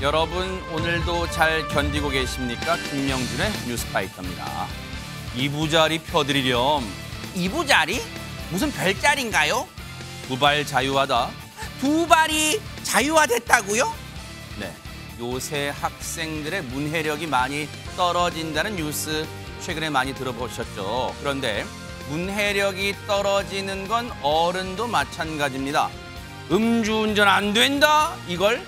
여러분 오늘도 잘 견디고 계십니까? 김명준의 뉴스파이터입니다. 이부자리 펴드리렴. 이부자리? 무슨 별자리인가요? 두발 자유하다. 두 발이 자유화됐다고요? 네, 요새 학생들의 문해력이 많이 떨어진다는 뉴스 최근에 많이 들어보셨죠? 그런데 문해력이 떨어지는 건 어른도 마찬가지입니다. 음주운전 안 된다? 이걸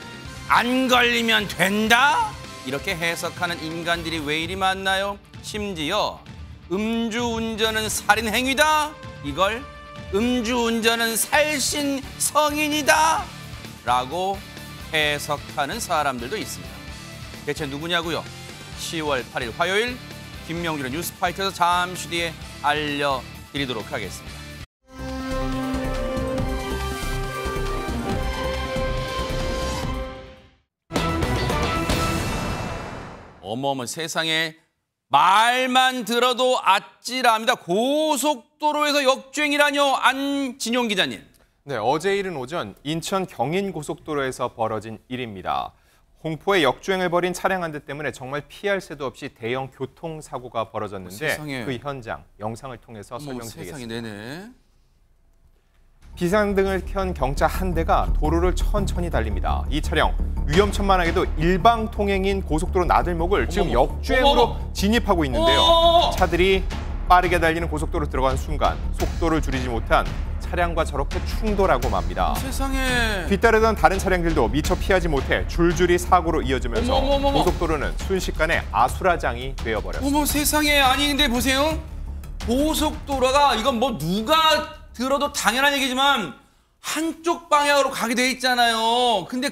안 걸리면 된다? 이렇게 해석하는 인간들이 왜 이리 많나요? 심지어 음주운전은 살인행위다? 이걸 음주운전은 살신성인이다? 라고 해석하는 사람들도 있습니다. 대체 누구냐고요? 10월 8일 화요일 김명준의 뉴스파이터에서 잠시 뒤에 알려드리도록 하겠습니다. 어머머 세상에 말만 들어도 아찔합니다. 고속도로에서 역주행이라뇨. 안진용 기자님. 네, 어제 이른 오전 인천 경인고속도로에서 벌어진 일입니다. 공포의 역주행을 벌인 차량 한 대 때문에 정말 피할 새도 없이 대형 교통사고가 벌어졌는데 그 현장 영상을 통해서 설명드리겠습니다. 네네. 비상등을 켠 경차 한 대가 도로를 천천히 달립니다. 이 차량 위험천만하게도 일방 통행인 고속도로 나들목을 지금 역주행으로 진입하고 있는데요. 차들이 빠르게 달리는 고속도로 들어간 순간 속도를 줄이지 못한 차량과 저렇게 충돌하고 맙니다. 세상에. 뒤따르던 다른 차량들도 미처 피하지 못해 줄줄이 사고로 이어지면서 고속도로는 순식간에 아수라장이 되어버렸습니다. 어머 세상에. 아니 근데 보세요. 고속도로가 이건 뭐 누가 들어도 당연한 얘기지만 한쪽 방향으로 가게 돼 있잖아요. 근데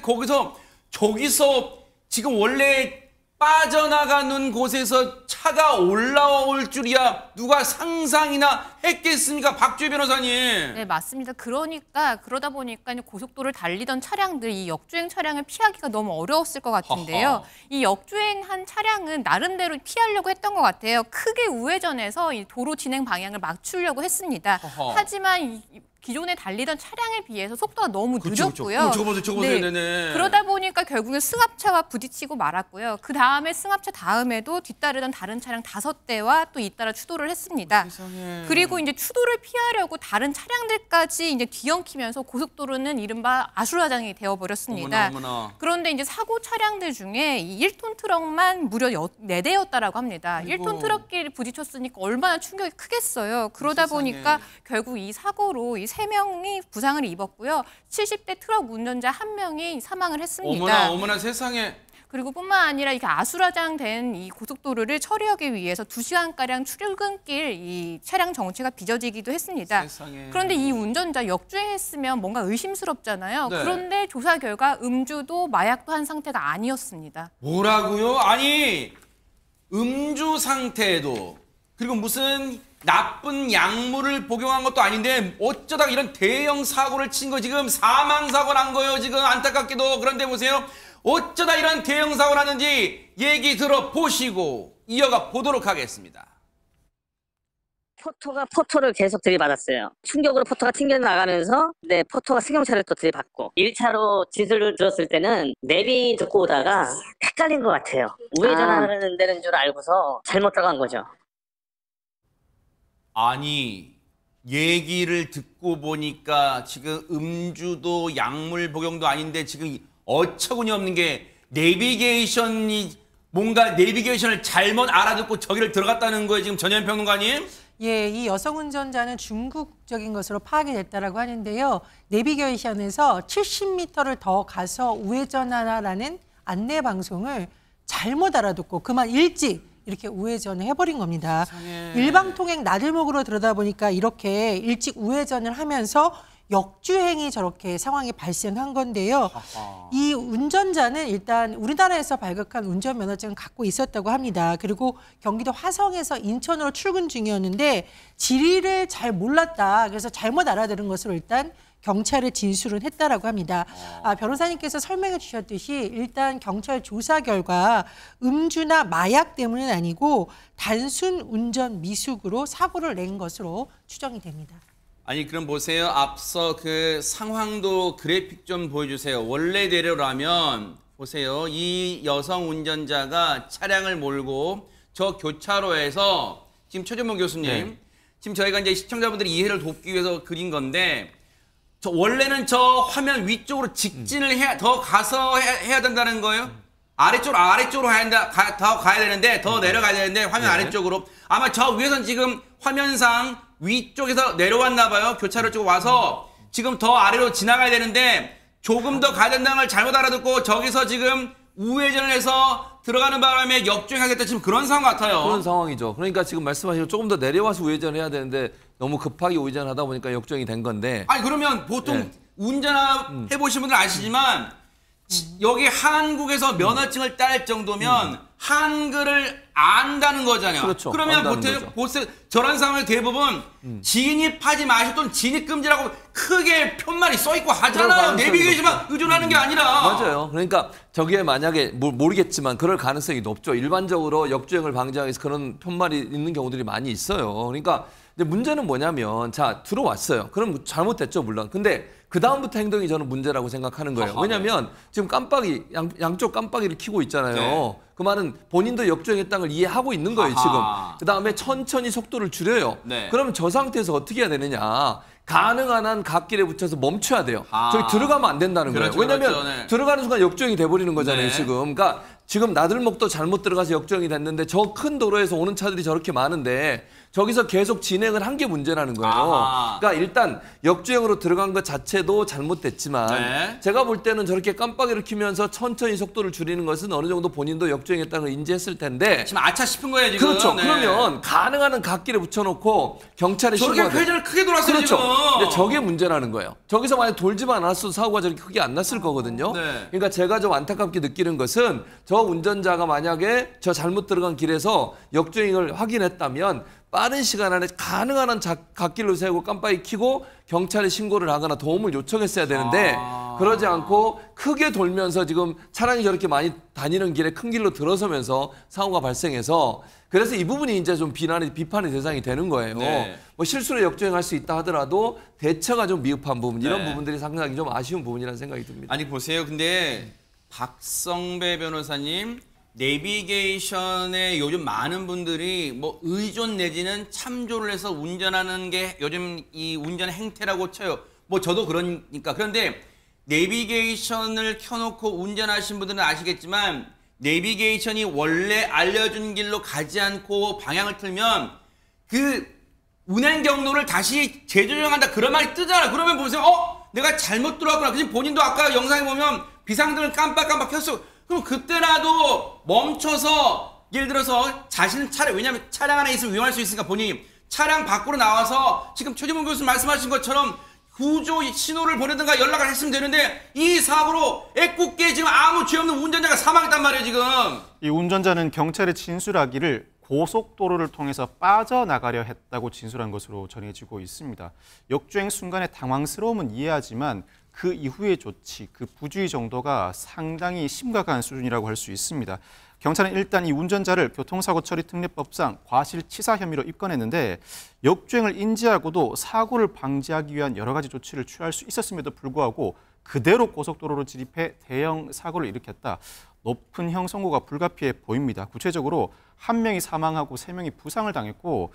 저기서 지금 원래 빠져나가는 곳에서 차가 올라올 줄이야 누가 상상이나 했겠습니까? 박주희 변호사님. 네, 맞습니다. 그러다 보니까 고속도로를 달리던 차량들, 이 역주행 차량을 피하기가 너무 어려웠을 것 같은데요. 허허. 이 역주행한 차량은 나름대로 피하려고 했던 것 같아요. 크게 우회전해서 이 도로 진행 방향을 맞추려고 했습니다. 허허. 하지만 기존에 달리던 차량에 비해서 속도가 너무 늦었고요. 저거 보세요. 네. 네네. 그러다 보니까 결국엔 승합차와 부딪히고 말았고요. 그 다음에 승합차 다음에도 뒤따르던 다른 차량 5대와 또 잇따라 추돌을 했습니다. 세상에. 그리고 이제 추돌을 피하려고 다른 차량들까지 이제 뒤엉키면서 고속도로는 이른바 아수라장이 되어버렸습니다. 어머나. 그런데 이제 사고 차량들 중에 이 1톤 트럭만 무려 4대였다라고 합니다. 아이고. 1톤 트럭끼리 부딪혔으니까 얼마나 충격이 크겠어요. 그러다 세상에. 보니까 결국 이 사고로 이 3명이 부상을 입었고요. 70대 트럭 운전자 1명이 사망을 했습니다. 어머나 세상에. 그리고 뿐만 아니라 이게 아수라장 된 이 고속도로를 처리하기 위해서 2시간가량 출근길 이 차량 정체가 빚어지기도 했습니다. 세상에. 그런데 이 운전자 역주행했으면 뭔가 의심스럽잖아요. 네. 그런데 조사 결과 음주도 마약도 한 상태가 아니었습니다. 뭐라고요? 아니 음주 상태에도 그리고 무슨 나쁜 약물을 복용한 것도 아닌데 어쩌다가 이런 대형 사고를 친 거 지금 사망사고 난 거예요. 지금 안타깝게도. 그런데 보세요. 어쩌다 이런 대형 사고 났는지 얘기 들어보시고 이어가 보도록 하겠습니다. 포토를 계속 들이받았어요. 충격으로 포토가 튕겨나가면서 포토가 승용차를 또 들이받고 1차로 지수를 들었을 때는 내비 듣고 오다가 헷갈린 것 같아요. 우회전하는 데는 줄 알고서 잘못 들어간 거죠. 아니 얘기를 듣고 보니까 지금 음주도 약물 복용도 아닌데 지금 어처구니 없는 게 내비게이션을 잘못 알아듣고 저기를 들어갔다는 거예요. 지금 전현 평론가님. 예, 이 여성 운전자는 중국적인 것으로 파악이 됐다라고 하는데요. 내비게이션에서 70m를 더 가서 우회전하라는 안내 방송을 잘못 알아듣고 그만 일찍 이렇게 우회전을 해버린 겁니다. 세상에. 일방통행 나들목으로 들어다 보니까 이렇게 일찍 우회전을 하면서 역주행이 저렇게 상황이 발생한 건데요. 아하. 이 운전자는 일단 우리나라에서 발급한 운전면허증을 갖고 있었다고 합니다. 그리고 경기도 화성에서 인천으로 출근 중이었는데 지리를 잘 몰랐다. 그래서 잘못 알아들은 것으로 일단 경찰에 진술을 했다라고 합니다. 변호사님께서 설명해 주셨듯이 일단 경찰 조사 결과 음주나 마약 때문은 아니고 단순 운전 미숙으로 사고를 낸 것으로 추정이 됩니다. 아니 그럼 보세요. 앞서 그 상황도 그래픽 좀 보여주세요. 원래대로라면 보세요. 이 여성 운전자가 차량을 몰고 저 교차로에서 지금 최재문 교수님, 네. 지금 저희가 이제 시청자분들이 이해를 돕기 위해서 그린 건데 원래는 저 화면 위쪽으로 직진을 더 가서 해야 된다는 거예요? 아래쪽으로 더 가야 되는데 더 내려가야 되는데 화면 아래쪽으로 아마 저 위에선 지금 화면상 위쪽에서 내려왔나 봐요. 교차로 쪽 와서 지금 더 아래로 지나가야 되는데 조금 더 가야 된다는 걸 잘못 알아듣고 저기서 지금 우회전을 해서 들어가는 바람에 역주행하겠다 지금 그런 상황 같아요. 그런 상황이죠. 그러니까 지금 말씀하신 조금 더 내려와서 우회전을 해야 되는데 너무 급하게 우회전하다 보니까 역주행이 된 건데. 아니 그러면 보통 네. 운전해 보신 분들은 아시지만 여기 한국에서 면허증을 딸 정도면 한글을 안다는 거잖아요. 그렇죠. 그러면 안다는 보세요. 저런 상황에 대부분 진입하지 마시고 또는 진입 금지라고 크게 편말이 써 있고 하잖아요. 내비게이션만 의존하는 게 아니라. 맞아요. 그러니까 저게 만약에 모르겠지만 그럴 가능성이 높죠. 일반적으로 역주행을 방지하기 위해서 그런 편말이 있는 경우들이 많이 있어요. 그러니까 근데 문제는 뭐냐면 자 들어왔어요. 그럼 잘못됐죠 물론. 근데 그 다음부터 행동이 저는 문제라고 생각하는 거예요. 왜냐하면 지금 깜빡이 양쪽 깜빡이를 켜고 있잖아요. 네. 그 말은 본인도 역주행했다는 걸 이해하고 있는 거예요 지금. 그 다음에 천천히 속도를 줄여요. 네. 그러면 저 상태에서 어떻게 해야 되느냐? 가능한 한 갓길에 붙여서 멈춰야 돼요. 저기 들어가면 안 된다는 거예요. 그렇죠, 왜냐하면 그렇죠, 네. 들어가는 순간 역주행이 돼버리는 거잖아요 네. 지금. 그러니까 지금 나들목도 잘못 들어가서 역주행이 됐는데 저 큰 도로에서 오는 차들이 저렇게 많은데 저기서 계속 진행을 한 게 문제라는 거예요. 아하. 그러니까 일단 역주행으로 들어간 것 자체도 잘못됐지만 네. 제가 볼 때는 저렇게 깜빡이를 켜면서 천천히 속도를 줄이는 것은 어느 정도 본인도 역주행했다는 걸 인지했을 텐데 지금 아차 싶은 거예요 지금. 그렇죠. 네. 그러면 가능한 한 갓길에 붙여놓고 경찰에 저렇게 신고하죠. 회전을 크게 돌았어요 그렇죠. 지금. 근데 저게 문제라는 거예요. 저기서 만약 돌지만 않았어도 사고가 저렇게 크게 안 났을 거거든요. 네. 그러니까 제가 좀 안타깝게 느끼는 것은 저 운전자가 만약에 저 잘못 들어간 길에서 역주행을 확인했다면 빠른 시간 안에 가능한 한 갓길로 세우고 깜빡이 켜고 경찰에 신고를 하거나 도움을 요청했어야 되는데 그러지 않고 크게 돌면서 지금 차량이 저렇게 많이 다니는 길에 큰 길로 들어서면서 사고가 발생해서 그래서 이 부분이 이제 좀 비판의 대상이 되는 거예요. 네. 뭐 실수로 역주행할 수 있다 하더라도 대처가 좀 미흡한 부분 이런 네. 부분들이 상당히 좀 아쉬운 부분이라는 생각이 듭니다. 아니 보세요. 근데 박성배 변호사님 내비게이션에 요즘 많은 분들이 뭐 의존 내지는 참조를 해서 운전하는 게 요즘 이 운전 행태라고 쳐요. 뭐 저도 그러니까. 그런데 내비게이션을 켜놓고 운전하신 분들은 아시겠지만 내비게이션이 원래 알려준 길로 가지 않고 방향을 틀면 그 운행 경로를 다시 재조정한다 그런 말이 뜨잖아. 그러면 보세요. 내가 잘못 들어왔구나. 지금 본인도 아까 영상에 보면 비상등을 깜빡깜빡 켰어. 그럼 그때라도 멈춰서 예를 들어서 자신은 차량, 왜냐하면 차량 안에 있으면 위험할 수 있으니까 본인이 차량 밖으로 나와서 지금 최재문 교수님 말씀하신 것처럼 구조 신호를 보내든가 연락을 했으면 되는데 이 사고로 애꿎게 지금 아무 죄 없는 운전자가 사망했단 말이에요 지금. 이 운전자는 경찰에 진술하기를 고속도로를 통해서 빠져나가려 했다고 진술한 것으로 전해지고 있습니다. 역주행 순간의 당황스러움은 이해하지만 그 이후의 조치, 그 부주의 정도가 상당히 심각한 수준이라고 할 수 있습니다. 경찰은 일단 이 운전자를 교통사고처리특례법상 과실치사 혐의로 입건했는데 역주행을 인지하고도 사고를 방지하기 위한 여러 가지 조치를 취할 수 있었음에도 불구하고 그대로 고속도로로 진입해 대형 사고를 일으켰다. 높은 형 선고가 불가피해 보입니다. 구체적으로 1명이 사망하고 3명이 부상을 당했고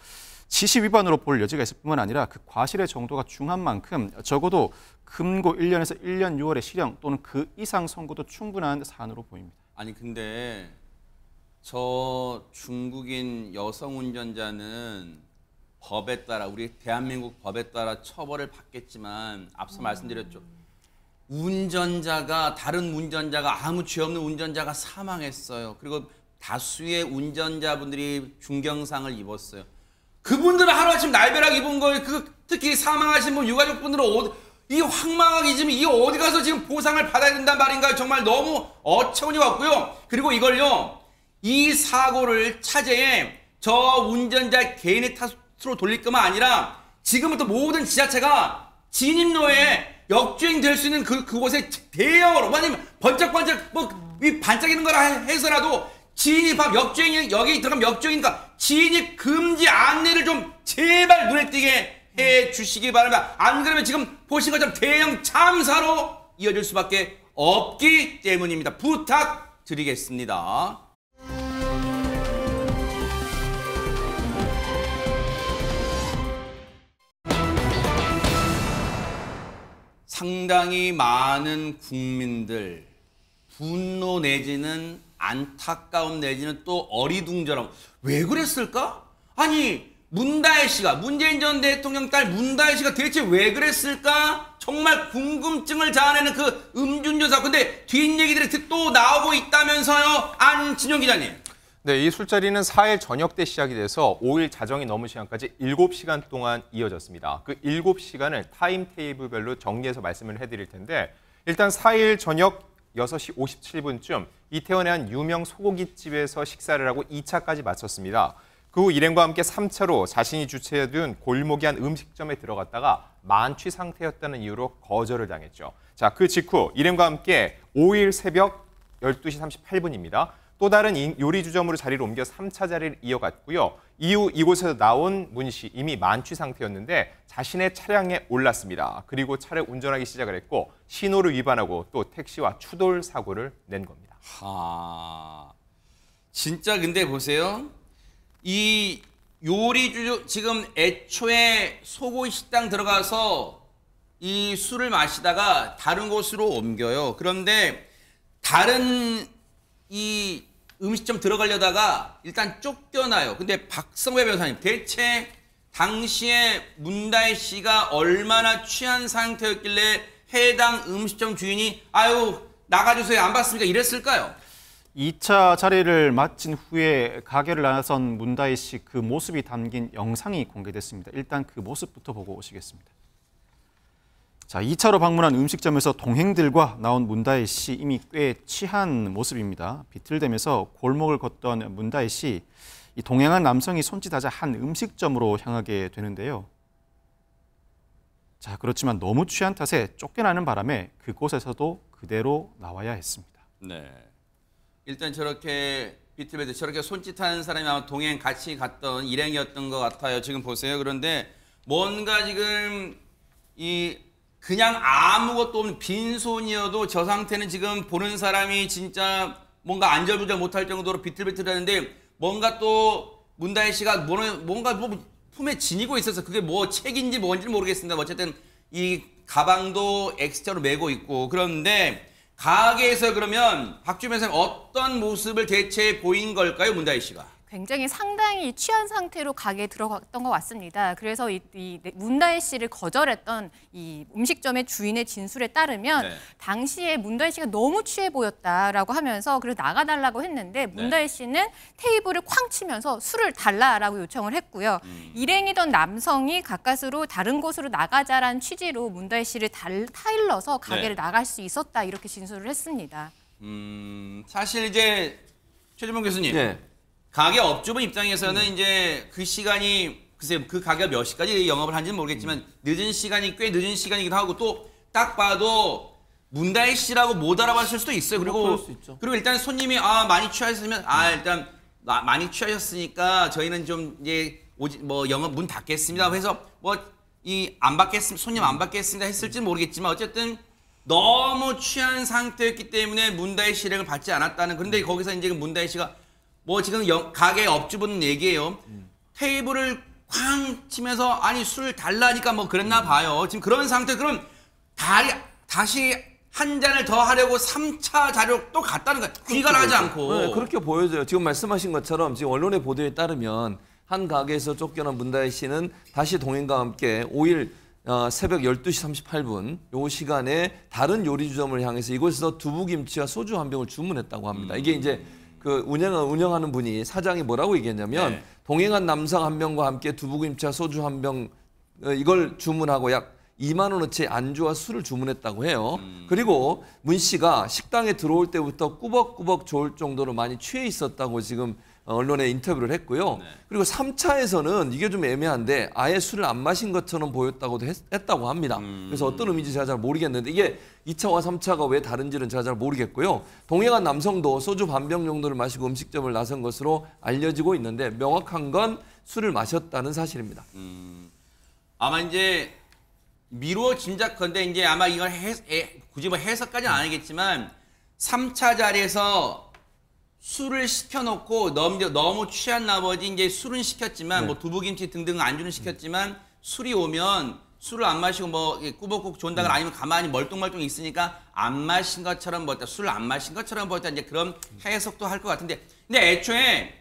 지시 위반으로 볼 여지가 있을 뿐만 아니라 그 과실의 정도가 중한 만큼 적어도 금고 1년에서 1년 6월의 실형 또는 그 이상 선고도 충분한 사안으로 보입니다. 아니 근데 저 중국인 여성 운전자는 법에 따라 우리 대한민국 법에 따라 처벌을 받겠지만 앞서 말씀드렸죠. 운전자가 다른 운전자가 아무 죄 없는 운전자가 사망했어요. 그리고 다수의 운전자분들이 중경상을 입었어요. 그분들은 하루아침 날벼락 입은 거예요. 특히 사망하신 분 유가족분들은 이 황망하게 지금 이 어디 가서 지금 보상을 받아야 된단 말인가요? 정말 너무 어처구니가 없고요. 그리고 이걸요. 이 사고를 차제에 저 운전자 개인의 탓으로 돌릴 것만 아니라 지금부터 모든 지자체가 진입로에 역주행 될 수 있는 그곳에 대형으로 아니면 번쩍번쩍 이 반짝이는 거라 해서라도 진입하면 역주행이 여기 들어가면 역주행이니까 진입 금지 안내를 좀 제발 눈에 띄게 해 주시기 바랍니다. 안 그러면 지금 보신 것처럼 대형 참사로 이어질 수밖에 없기 때문입니다. 부탁드리겠습니다. 상당히 많은 국민들 분노 내지는 안타까움 내지는 또 어리둥절함. 왜 그랬을까? 아니 문다혜 씨가 문재인 전 대통령 딸 문다혜 씨가 대체 왜 그랬을까? 정말 궁금증을 자아내는 그 음주운전 사고. 근데 뒷얘기들이 또 나오고 있다면서요. 안진영 기자님. 네, 이 술자리는 4일 저녁 때 시작이 돼서 5일 자정이 넘은 시간까지 7시간 동안 이어졌습니다. 그 7시간을 타임테이블별로 정리해서 말씀을 해드릴 텐데 일단 4일 저녁 6시 57분쯤 이태원의 한 유명 소고기집에서 식사를 하고 2차까지 마쳤습니다. 그 후 일행과 함께 3차로 자신이 주최해둔 골목이 한 음식점에 들어갔다가 만취 상태였다는 이유로 거절을 당했죠. 자, 그 직후 일행과 함께 5일 새벽 12시 38분입니다. 또 다른 요리주점으로 자리를 옮겨 3차 자리를 이어갔고요. 이후 이곳에서 나온 문 씨 이미 만취 상태였는데 자신의 차량에 올랐습니다. 그리고 차를 운전하기 시작을 했고 신호를 위반하고 또 택시와 추돌 사고를 낸 겁니다. 진짜 근데 보세요. 이 요리주 지금 애초에 소고기 식당 들어가서 이 술을 마시다가 다른 곳으로 옮겨요. 그런데 다른 이 음식점 들어가려다가 일단 쫓겨나요. 근데 박성배 변호사님, 대체 당시에 문다혜 씨가 얼마나 취한 상태였길래 해당 음식점 주인이 아유 나가주세요 안 받습니까 이랬을까요? 2차 자리를 마친 후에 가게를 나선 문다혜 씨 그 모습이 담긴 영상이 공개됐습니다. 일단 그 모습부터 보고 오시겠습니다. 자, 2차로 방문한 음식점에서 동행들과 나온 문다혜 씨 이미 꽤 취한 모습입니다. 비틀대면서 골목을 걷던 문다혜 씨, 이 동행한 남성이 손짓하자 한 음식점으로 향하게 되는데요. 자, 그렇지만 너무 취한 탓에 쫓겨나는 바람에 그곳에서도 그대로 나와야 했습니다. 네. 일단 저렇게 비틀베드 저렇게 손짓하는 사람이 아마 동행 같이 갔던 일행이었던 것 같아요. 지금 보세요. 그런데 뭔가 지금 이 그냥 아무것도 없는 빈손이어도 저 상태는 지금 보는 사람이 진짜 뭔가 안절부절 못할 정도로 비틀비틀하는데 뭔가 또 문다혜 씨가 뭔가 뭐 품에 지니고 있어서 그게 뭐 책인지 뭔지 모르겠습니다. 어쨌든 이 가방도 엑스트라로 메고 있고 그런데 가게에서 그러면 박주민 선생님 어떤 모습을 대체 보인 걸까요, 문다혜 씨가? 굉장히 상당히 취한 상태로 가게에 들어갔던 것 같습니다. 그래서 이 문다혜 씨를 거절했던 이 음식점의 주인의 진술에 따르면 당시에 문다혜 씨가 너무 취해 보였다라고 하면서 그래서 나가달라고 했는데 문다혜 씨는 테이블을 쾅 치면서 술을 달라라고 요청을 했고요. 일행이던 남성이 가까스로 다른 곳으로 나가자라는 취지로 문다혜 씨를 타일러서 가게를 나갈 수 있었다 이렇게 진술을 했습니다. 사실 이제 최재봉 교수님. 가게 업주분 입장에서는 이제 그 시간이 글쎄 그 가게가 몇 시까지 영업을 하는지는 모르겠지만 늦은 시간이 꽤 늦은 시간이기도 하고 또 딱 봐도 문다혜 씨라고 못 알아봤을 수도 있어요. 그리고 일단 손님이 많이 취하셨으면 일단 많이 취하셨으니까 저희는 좀 이제 뭐 영업 문 닫겠습니다. 해서 뭐 안 받겠습니다. 손님 안 받겠습니다 했을지는 모르겠지만 어쨌든 너무 취한 상태였기 때문에 문다혜 씨 일행을 받지 않았다는. 그런데 거기서 이제 문다혜 씨가 뭐 지금 가게 업주분 얘기예요. 테이블을 쾅 치면서 아니 술 달라니까 뭐 그랬나 봐요. 지금 그런 상태. 그럼 다시 한 잔을 더 하려고 3차 자료 또 갔다는 거야. 귀가하지 않고. 네, 그렇게 보여져요. 지금 말씀하신 것처럼 지금 언론의 보도에 따르면 한 가게에서 쫓겨난 문다혜 씨는 다시 동행과 함께 5일 새벽 12시 38분 요 시간에 다른 요리주점을 향해서 이곳에서 두부김치와 소주 한 병을 주문했다고 합니다. 이게 이제 그 운영하는 분이 사장이 뭐라고 얘기했냐면 동행한 남성 한 명과 함께 두부김치와 소주 한 병 이걸 주문하고 약 2만 원어치 안주와 술을 주문했다고 해요. 그리고 문 씨가 식당에 들어올 때부터 꾸벅꾸벅 졸 정도로 많이 취해 있었다고 지금 언론에 인터뷰를 했고요. 그리고 3차에서는 이게 좀 애매한데 아예 술을 안 마신 것처럼 보였다고도 했다고 합니다. 그래서 어떤 의미인지 제가 잘 모르겠는데 이게 2차와 3차가 왜 다른지는 제가 잘 모르겠고요. 동행한 남성도 소주 반병 정도를 마시고 음식점을 나선 것으로 알려지고 있는데 명확한 건 술을 마셨다는 사실입니다. 아마 이제 미루어 짐작컨대 이제 아마 이걸 굳이 뭐 해석까지는 안 하겠지만 3차 자리에서 술을 시켜놓고 너무 취한 나머지 이제 술은 시켰지만 뭐 두부김치 등등 안주는 시켰지만 술이 오면 술을 안 마시고 뭐 꾸벅꾸벅 존다거나 아니면 가만히 멀뚱멀뚱 있으니까 안 마신 것처럼 보였다. 술을 안 마신 것처럼 보였다. 이제 그런 해석도 할 것 같은데 근데 애초에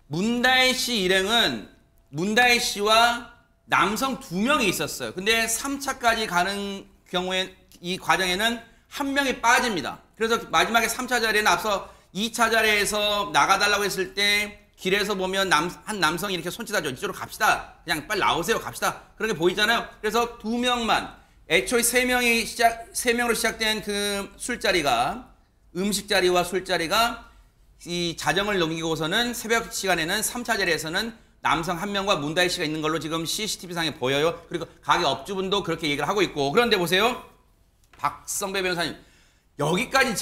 문다혜 씨 일행은 문다혜 씨와 남성 2명이 있었어요. 근데 3차까지 가는 경우에 이 과정에는 한 명이 빠집니다. 그래서 마지막에 3차 자리에는 앞서 2차 자리에서 나가달라고 했을 때 길에서 보면 한 남성이 이렇게 손짓하죠. 이쪽으로 갑시다. 그냥 빨리 나오세요. 갑시다. 그렇게 보이잖아요. 그래서 2명만 애초에 3명으로 시작된 그 술자리가 음식 자리와 술자리가 이 자정을 넘기고서는 새벽 시간에는 3차 자리에서는 남성 1명과 문다혜 씨가 있는 걸로 지금 CCTV상에 보여요. 그리고 가게 업주분도 그렇게 얘기를 하고 있고 그런데 보세요. 박성배 변호사님 여기까지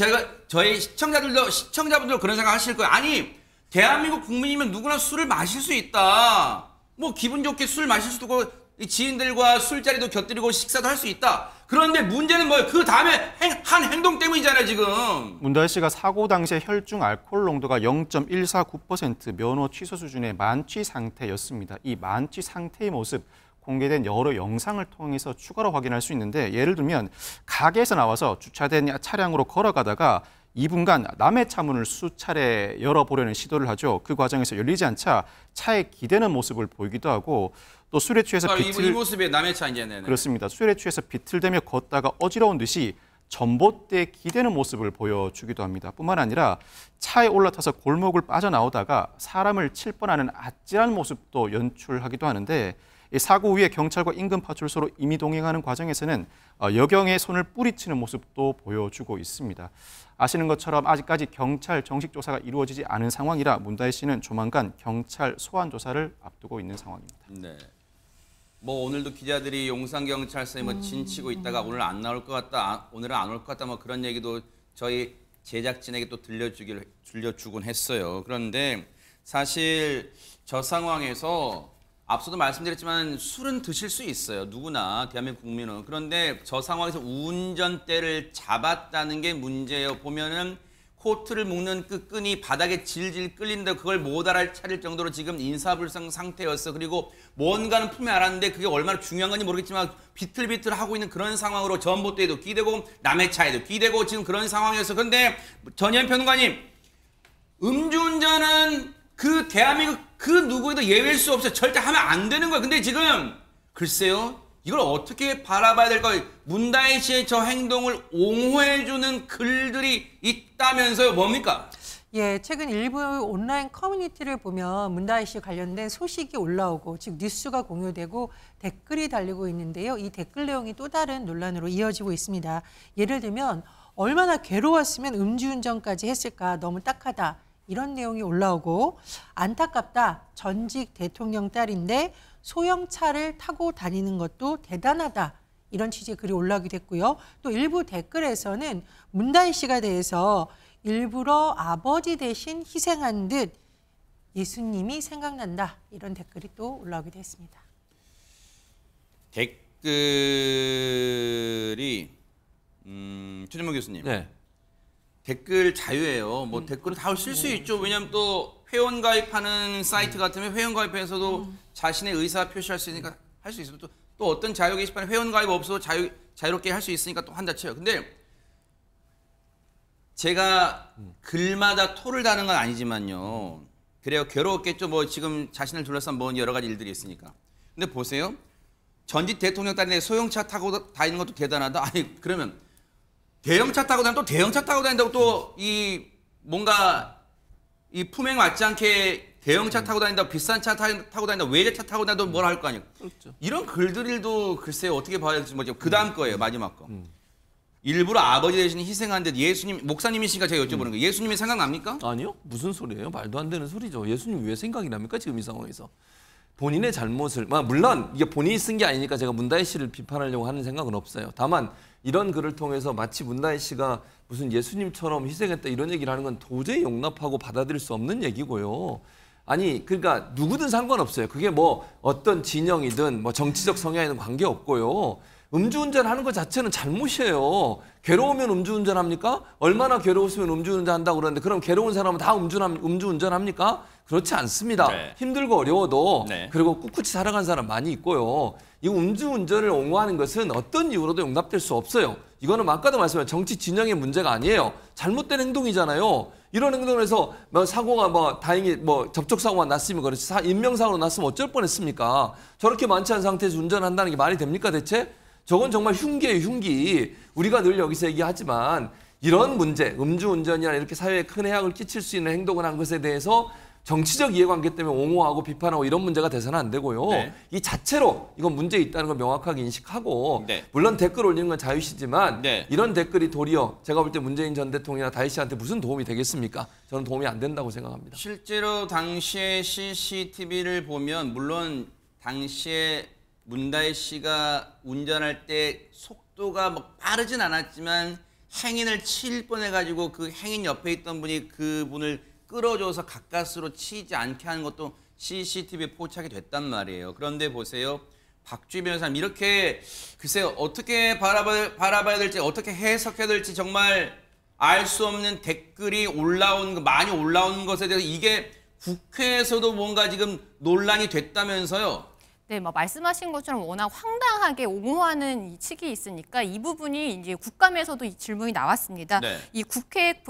저희 시청자분들 그런 생각 하실 거예요. 아니 대한민국 국민이면 누구나 술을 마실 수 있다. 뭐 기분 좋게 술 마실 수도 있고 지인들과 술자리도 곁들이고 식사도 할 수 있다. 그런데 문제는 뭐예요? 그 다음에 한 행동 때문이잖아요 지금. 문다혜 씨가 사고 당시에 혈중 알코올 농도가 0.149% 면허 취소 수준의 만취 상태였습니다. 이 만취 상태의 모습 공개된 여러 영상을 통해서 추가로 확인할 수 있는데 예를 들면 가게에서 나와서 주차된 차량으로 걸어가다가 2분간 남의 차 문을 수차례 열어보려는 시도를 하죠. 그 과정에서 열리지 않자 차에 기대는 모습을 보이기도 하고 또 술에 취해서 이 모습이 남의 차 이제 그렇습니다. 술에 취해서 비틀대며 걷다가 어지러운 듯이 전봇대에 기대는 모습을 보여주기도 합니다. 뿐만 아니라 차에 올라타서 골목을 빠져나오다가 사람을 칠 뻔하는 아찔한 모습도 연출하기도 하는데 사고 후에 경찰과 인근 파출소로 임의 동행하는 과정에서는 여경의 손을 뿌리치는 모습도 보여주고 있습니다. 아시는 것처럼 아직까지 경찰 정식 조사가 이루어지지 않은 상황이라 문다혜 씨는 조만간 경찰 소환 조사를 앞두고 있는 상황입니다. 네. 뭐 오늘도 기자들이 용산경찰서에 뭐 진치고 있다가 오늘 안 나올 것 같다, 오늘은 안 올 것 같다 뭐 그런 얘기도 저희 제작진에게 또 들려주곤 했어요. 그런데 사실 저 상황에서 앞서도 말씀드렸지만 술은 드실 수 있어요. 누구나 대한민국 국민은. 그런데 저 상황에서 운전대를 잡았다는 게 문제예요. 보면은 코트를 묶는 끈이 바닥에 질질 끌린다. 그걸 못 알아차릴 정도로 지금 인사불성 상태였어. 그리고 뭔가는 품에 알았는데 그게 얼마나 중요한 건지 모르겠지만 비틀비틀하고 있는 그런 상황으로 전봇대에도 기대고 남의 차에도 기대고 지금 그런 상황이었어. 그런데 전현 평론가님, 음주운전은 그 대한민국 그 누구에도 예외일 수 없어요. 절대 하면 안 되는 거예요. 근데 지금 글쎄요. 이걸 어떻게 바라봐야 될까요? 문다혜 씨의 저 행동을 옹호해주는 글들이 있다면서요. 뭡니까? 예, 최근 일부 온라인 커뮤니티를 보면 문다혜 씨 관련된 소식이 올라오고 즉 뉴스가 공유되고 댓글이 달리고 있는데요. 이 댓글 내용이 또 다른 논란으로 이어지고 있습니다. 예를 들면 얼마나 괴로웠으면 음주운전까지 했을까, 너무 딱하다. 이런 내용이 올라오고 안타깝다. 전직 대통령 딸인데 소형차를 타고 다니는 것도 대단하다. 이런 취지의 글이 올라오기도 했고요. 또 일부 댓글에서는 문다혜 씨가 대해서 일부러 아버지 대신 희생한 듯 예수님이 생각난다. 이런 댓글이 또 올라오기도 했습니다. 댓글이 최진모 교수님. 네. 댓글 자유예요. 뭐 댓글은 다 쓸 수 있죠. 왜냐하면 또 회원 가입하는 사이트 같으면 회원 가입해서도 자신의 의사 표시할 수 있으니까 할 수 있어요. 또 어떤 자유 게시판에 회원 가입 없어도 자유롭게 할 수 있으니까 또 한다 쳐요. 근데 제가 글마다 토를 다는 건 아니지만요. 그래요. 괴로웠겠죠. 뭐 지금 자신을 둘러싼 뭔 여러 가지 일들이 있으니까. 근데 보세요. 전직 대통령 딸인데 소형차 타고 다니는 것도 대단하다. 아니 그러면 대형차 타고 다니면 또 대형차 타고 다닌다고 또 이 뭔가 이 품행 맞지 않게 대형차 타고 다닌다고 비싼 차 타고 다닌다고 외제차 타고 다닌다고 뭐라 할 거 아니에요. 그렇죠. 이런 글들도 글쎄요 어떻게 봐야 될지 뭐죠. 그 다음 거예요. 마지막 거. 일부러 아버지 대신 희생한 듯 예수님, 목사님이시니까 제가 여쭤보는 거예요. 예수님이 생각납니까? 아니요. 무슨 소리예요? 말도 안 되는 소리죠. 예수님 왜 생각이 납니까? 지금 이 상황에서. 본인의 잘못을, 물론 이게 본인이 쓴 게 아니니까 제가 문다혜 씨를 비판하려고 하는 생각은 없어요. 다만 이런 글을 통해서 마치 문다혜 씨가 무슨 예수님처럼 희생했다 이런 얘기를 하는 건 도저히 용납하고 받아들일 수 없는 얘기고요. 아니 그러니까 누구든 상관없어요. 그게 뭐 어떤 진영이든 뭐 정치적 성향에는 관계없고요. 음주운전하는 것 자체는 잘못이에요. 괴로우면 음주운전합니까? 얼마나 괴로웠으면 음주운전한다고 그러는데 그럼 괴로운 사람은 다 음주운전합니까? 그렇지 않습니다. 네. 힘들고 어려워도 네. 그리고 꿋꿋이 살아간 사람 많이 있고요. 이 음주운전을 옹호하는 것은 어떤 이유로도 용납될 수 없어요. 이거는 아까도 말씀드린 정치 진영의 문제가 아니에요. 잘못된 행동이잖아요. 이런 행동을 해서 사고가 다행히 접촉사고가 났으면 그렇지 인명사고로 났으면 어쩔 뻔했습니까? 저렇게 많지 않은 상태에서 운전한다는 게 말이 됩니까 대체? 저건 정말 흉기예요, 흉기. 우리가 늘 여기서 얘기하지만 이런 문제, 음주운전이나 이렇게 사회에 큰 해악을 끼칠 수 있는 행동을 한 것에 대해서 정치적 이해관계 때문에 옹호하고 비판하고 이런 문제가 돼서는 안 되고요. 네. 이 자체로 이건 문제 있다는 걸 명확하게 인식하고 네. 물론 댓글 올리는 건 자유시지만 네. 이런 댓글이 도리어 제가 볼 때 문재인 전 대통령이나 다혜 씨한테 무슨 도움이 되겠습니까? 저는 도움이 안 된다고 생각합니다. 실제로 당시에 CCTV를 보면 물론 당시에 문다혜 씨가 운전할 때 속도가 막 빠르진 않았지만 행인을 칠 뻔해가지고 그 행인 옆에 있던 분이 그분을 끌어줘서 가까스로 치지 않게 하는 것도 CCTV에 포착이 됐단 말이에요. 그런데 보세요. 박주희 변호사님 이렇게 글쎄요. 어떻게 바라봐야 될지 어떻게 해석해야 될지 정말 알 수 없는 댓글이 많이 올라온 것에 대해서 이게 국회에서도 뭔가 지금 논란이 됐다면서요. 네, 말씀하신 것처럼 워낙 황당하게 옹호하는 이 측이 있으니까 이 부분이 이제 국감에서도 이 질문이 나왔습니다. 네. 이 국회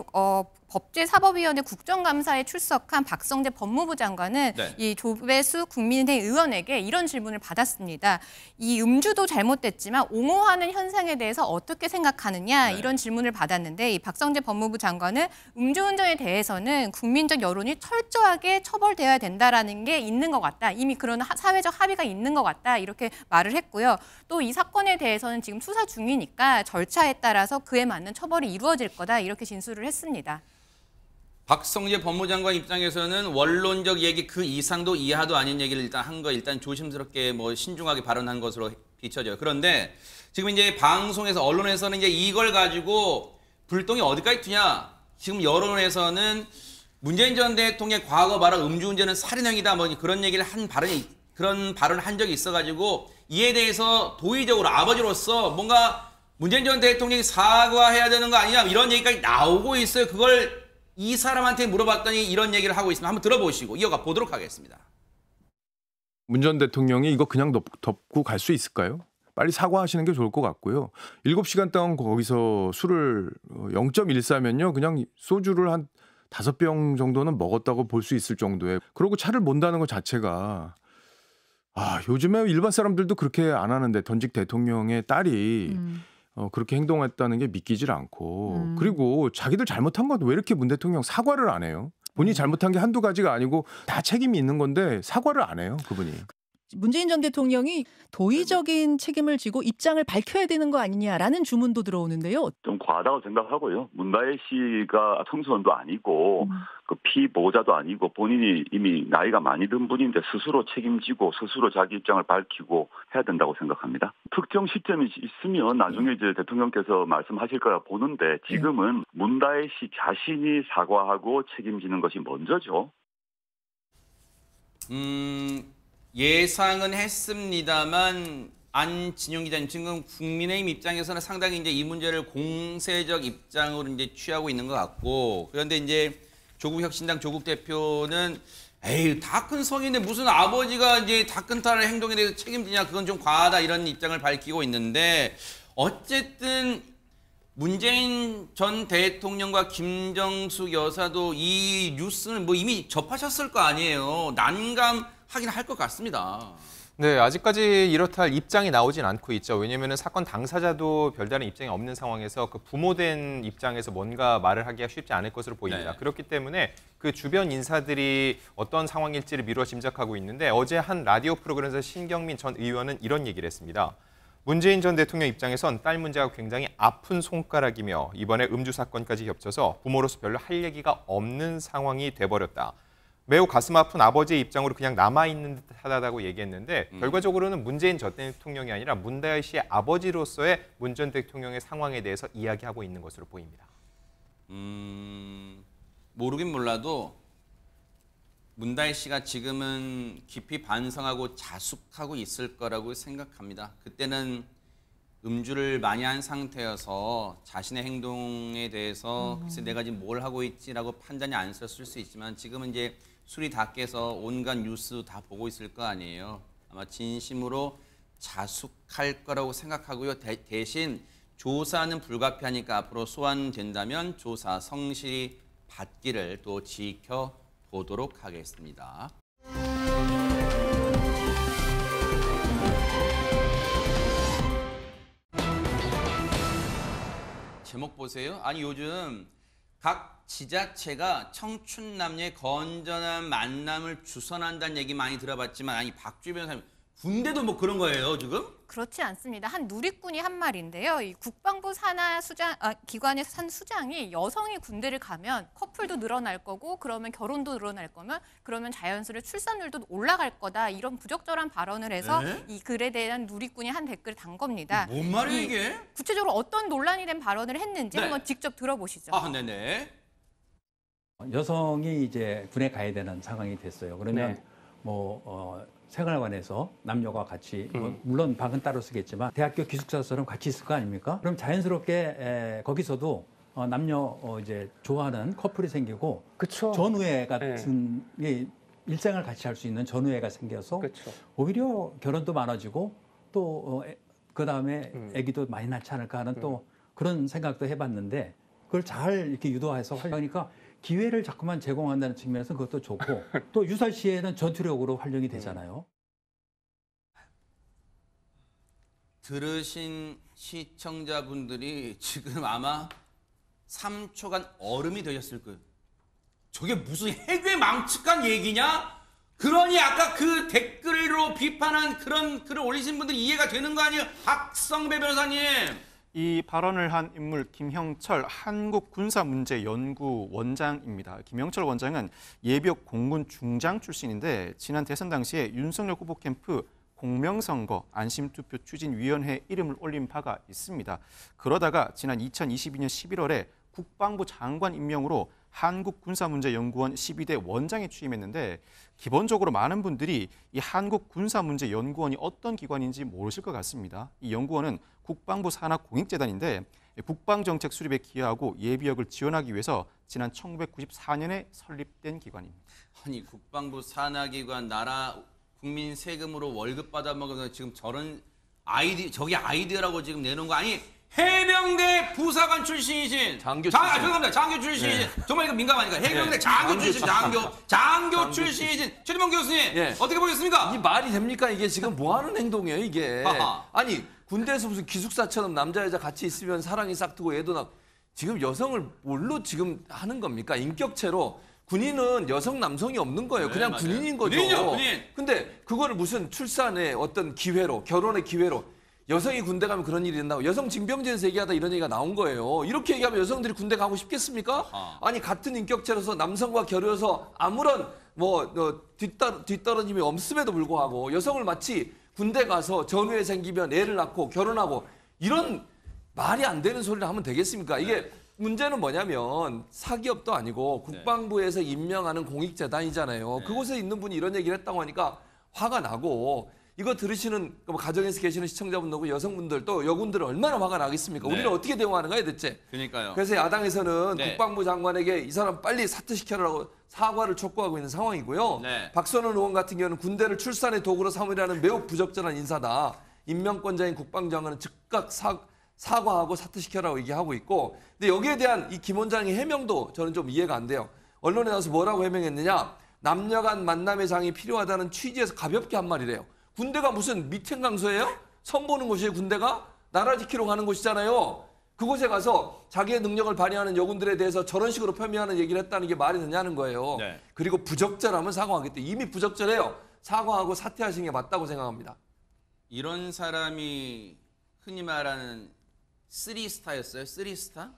법제사법위원회 국정감사에 출석한 박성재 법무부 장관은 네. 이 조배수 국민의힘 의원에게 이런 질문을 받았습니다. 이 음주도 잘못됐지만 옹호하는 현상에 대해서 어떻게 생각하느냐 네. 이런 질문을 받았는데 이 박성재 법무부 장관은 음주운전에 대해서는 국민적 여론이 철저하게 처벌돼야 된다라는 게 있는 것 같다. 이미 그런 사회적 합의가 있는 것 같다. 이렇게 말을 했고요. 또 이 사건에 대해서는 지금 수사 중이니까 절차에 따라서 그에 맞는 처벌이 이루어질 거다. 이렇게 진술을 했습니다. 박성재 법무장관 입장에서는 원론적 얘기 그 이상도 이하도 아닌 얘기를 일단 한 거 일단 조심스럽게 신중하게 발언한 것으로 비춰져요. 그런데 지금 이제 방송에서 언론에서는 이제 이걸 가지고 불똥이 어디까지 튀냐? 지금 여론에서는 문재인 전 대통령의 과거 말한 음주운전은 살인행위다 그런 얘기를 그런 발언을 한 적이 있어가지고 이에 대해서 도의적으로 아버지로서 뭔가 문재인 전 대통령이 사과해야 되는 거 아니냐 이런 얘기까지 나오고 있어요. 그걸 이 사람한테 물어봤더니 이런 얘기를 하고 있습니다. 한번 들어보시고 이어가 보도록 하겠습니다. 문 전 대통령이 이거 그냥 덮고 갈 수 있을까요? 빨리 사과하시는 게 좋을 것 같고요. 7시간 동안 거기서 술을 0.14면요. 그냥 소주를 한 5병 정도는 먹었다고 볼 수 있을 정도에 그러고 차를 몬다는 것 자체가 요즘에 일반 사람들도 그렇게 안 하는데 전직 대통령의 딸이 그렇게 행동했다는 게 믿기질 않고 그리고 자기들 잘못한 건 왜 이렇게 문 대통령 사과를 안 해요? 본인이 잘못한 게 한두 가지가 아니고 다 책임이 있는 건데 사과를 안 해요, 그분이. 문재인 전 대통령이 도의적인 책임을 지고 입장을 밝혀야 되는 거 아니냐라는 주문도 들어오는데요. 좀 과하다고 생각하고요. 문다혜 씨가 청소년도 아니고 그 피보호자도 아니고 본인이 이미 나이가 많이 든 분인데 스스로 책임지고 스스로 자기 입장을 밝히고 해야 된다고 생각합니다. 특정 시점이 있으면 나중에 이제 대통령께서 말씀하실 거라 보는데 지금은 문다혜 씨 자신이 사과하고 책임지는 것이 먼저죠. 예상은 했습니다만 안진용 기자님 지금 국민의힘 입장에서는 상당히 이제 이 문제를 공세적 입장으로 이제 취하고 있는 것 같고 그런데 이제 조국혁신당 조국 대표는 다 큰 성인인데 무슨 아버지가 이제 다 큰 딸의 행동에 대해서 책임지냐 그건 좀 과하다 이런 입장을 밝히고 있는데 어쨌든 문재인 전 대통령과 김정숙 여사도 이 뉴스는 이미 접하셨을 거 아니에요. 난감하긴 할 것 같습니다. 네, 아직까지 이렇다 할 입장이 나오진 않고 있죠. 왜냐하면 사건 당사자도 별다른 입장이 없는 상황에서 그 부모된 입장에서 뭔가 말을 하기가 쉽지 않을 것으로 보입니다. 네. 그렇기 때문에 그 주변 인사들이 어떤 상황일지를 미루어 짐작하고 있는데 어제 한 라디오 프로그램에서 신경민 전 의원은 이런 얘기를 했습니다. 문재인 전 대통령 입장에선 딸 문제가 굉장히 아픈 손가락이며 이번에 음주 사건까지 겹쳐서 부모로서 별로 할 얘기가 없는 상황이 돼버렸다. 매우 가슴 아픈 아버지의 입장으로 그냥 남아있는 듯하다고 얘기했는데 결과적으로는 문재인 전 대통령이 아니라 문다혜 씨의 아버지로서의 문 전 대통령의 상황에 대해서 이야기하고 있는 것으로 보입니다. 모르긴 몰라도 문다혜 씨가 지금은 깊이 반성하고 자숙하고 있을 거라고 생각합니다. 그때는 음주를 많이 한 상태여서 자신의 행동에 대해서 글쎄 내가 지금 뭘 하고 있지라고 판단이 안 섰을 수 있지만 지금은 이제 술이 다 깨서 온갖 뉴스 다 보고 있을 거 아니에요. 아마 진심으로 자숙할 거라고 생각하고요. 대신 조사는 불가피하니까 앞으로 소환된다면 조사 성실히 받기를 또 지켜보도록 하겠습니다. 제목 보세요. 아니 요즘 각 지자체가 청춘 남녀의 건전한 만남을 주선한다는 얘기 많이 들어봤지만 아니 박주희 변호사님 군대도 뭐 그런 거예요 지금? 그렇지 않습니다. 한 누리꾼이 한 말인데요. 이 국방부 산하 기관에서 한 수장이 여성이 군대를 가면 커플도 늘어날 거고 그러면 결혼도 늘어날 거면 그러면 자연스레 출산율도 올라갈 거다. 이런 부적절한 발언을 해서 이 글에 대한 누리꾼이 한 댓글을 단 겁니다. 뭔 말이에요 이게? 구체적으로 어떤 논란이 된 발언을 했는지 한번 직접 들어보시죠. 아, 네네. 여성이 이제 군에 가야 되는 상황이 됐어요. 그러면 생활관에서 남녀가 같이 물론 방은 따로 쓰겠지만 대학교 기숙사처럼 같이 있을 거 아닙니까? 그럼 자연스럽게 거기서도 남녀 이제 좋아하는 커플이 생기고 그쵸. 전우애 같은 일생을 같이 할 수 있는 전우애가 생겨서 그쵸. 오히려 결혼도 많아지고 또 그다음에 아기도 많이 낳지 않을까 하는 또 그런 생각도 해봤는데 그걸 잘 이렇게 유도해서 하려니까 기회를 자꾸만 제공한다는 측면에서 그것도 좋고 또 유사 시에는 전투력으로 활용이 되잖아요. 들으신 시청자분들이 지금 아마 3초간 얼음이 되셨을 거예요. 저게 무슨 해괴 망측한 얘기냐? 그러니 아까 그 댓글로 비판한 그런 글을 올리신 분들이 이해가 되는 거 아니에요? 박성배 변호사님. 이 발언을 한 인물 김형철 한국군사문제연구원장입니다. 김형철 원장은 예비역 공군 중장 출신인데 지난 대선 당시에 윤석열 후보 캠프 공명선거 안심투표 추진위원회 이름을 올린 바가 있습니다. 그러다가 지난 2022년 11월에 국방부 장관 임명으로 한국군사문제연구원 12대 원장에 취임했는데 기본적으로 많은 분들이 이 한국군사문제연구원이 어떤 기관인지 모르실 것 같습니다. 이 연구원은 국방부 산하 공익재단인데 국방정책 수립에 기여하고 예비역을 지원하기 위해서 지난 1994년에 설립된 기관입니다. 아니 국방부 산하기관 나라 국민 세금으로 월급 받아먹으면서 지금 저런 저기 아이디어라고 지금 내놓은 거 아니 해병대 부사관 출신이신 죄송합니다. 장교 출신이신 정말 이거 민감하니까 해병대 장교 출신 장교 출신이신 최대범 교수님 어떻게 보셨습니까? 이 말이 됩니까? 이게 지금 뭐 하는 행동이에요, 이게? 아니, 군대에서 무슨 기숙사처럼 남자 여자 같이 있으면 사랑이 싹트고 애도 낳고 지금 여성을 뭘로 지금 하는 겁니까? 인격체로 군인은 여성 남성이 없는 거예요. 그냥 맞아요. 군인인 거죠. 군인이죠, 군인. 근데 그거를 무슨 출산의 어떤 기회로 결혼의 기회로 여성이 군대 가면 그런 일이 된다고 여성 징병제에서 얘기하다 이런 얘기가 나온 거예요. 이렇게 얘기하면 여성들이 군대 가고 싶겠습니까? 아니 같은 인격체로서 남성과 결여서 아무런 뒤떨어짐이 없음에도 불구하고 여성을 마치 군대 가서 전후에 생기면 애를 낳고 결혼하고 이런 말이 안 되는 소리를 하면 되겠습니까? 이게 문제는 뭐냐면 사기업도 아니고 국방부에서 임명하는 공익재단이잖아요. 그곳에 있는 분이 이런 얘기를 했다고 하니까 화가 나고 이거 들으시는 가정에서 계시는 시청자분들고 여성분들 또 여군들은 얼마나 화가 나겠습니까? 우리는 어떻게 대응하는 거예요 대체? 그러니까요. 그래서 야당에서는 국방부 장관에게 이 사람 빨리 사퇴시켜라고 사과를 촉구하고 있는 상황이고요. 박선원 의원 같은 경우는 군대를 출산의 도구로 삼으려는 매우 부적절한 인사다. 임명권자인 국방장관은 즉각 사과하고 사퇴시켜라고 얘기하고 있고 근데 여기에 대한 이 김 원장의 해명도 저는 좀 이해가 안 돼요. 언론에 나와서 뭐라고 해명했느냐. 남녀 간 만남의 장이 필요하다는 취지에서 가볍게 한 말이래요. 군대가 무슨 미팅 강소예요? 선보는 곳이에요 군대가? 나라 지키러 가는 곳이잖아요. 그곳에 가서 자기의 능력을 발휘하는 여군들에 대해서 저런 식으로 폄훼하는 얘기를 했다는 게 말이 되냐는 거예요. 그리고 부적절하면 사과하겠다. 이미 부적절해요. 사과하고 사퇴하시는 게 맞다고 생각합니다. 이런 사람이 흔히 말하는 3스타였어요? 3스타?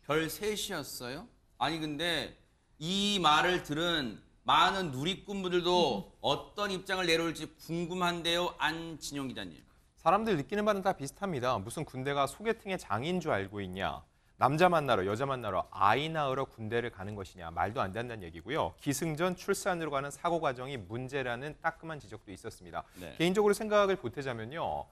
별 3이었어요? 아니 근데 이 말을 들은 많은 누리꾼분들도 어떤 입장을 내놓을지 궁금한데요. 안진용 기자님. 사람들 느끼는 바는 다 비슷합니다. 무슨 군대가 소개팅의 장인 줄 알고 있냐. 남자 만나러 여자 만나러 아이 낳으러 군대를 가는 것이냐. 말도 안 된다는 얘기고요. 기승전 출산으로 가는 사고 과정이 문제라는 따끔한 지적도 있었습니다. 개인적으로 생각을 보태자면요.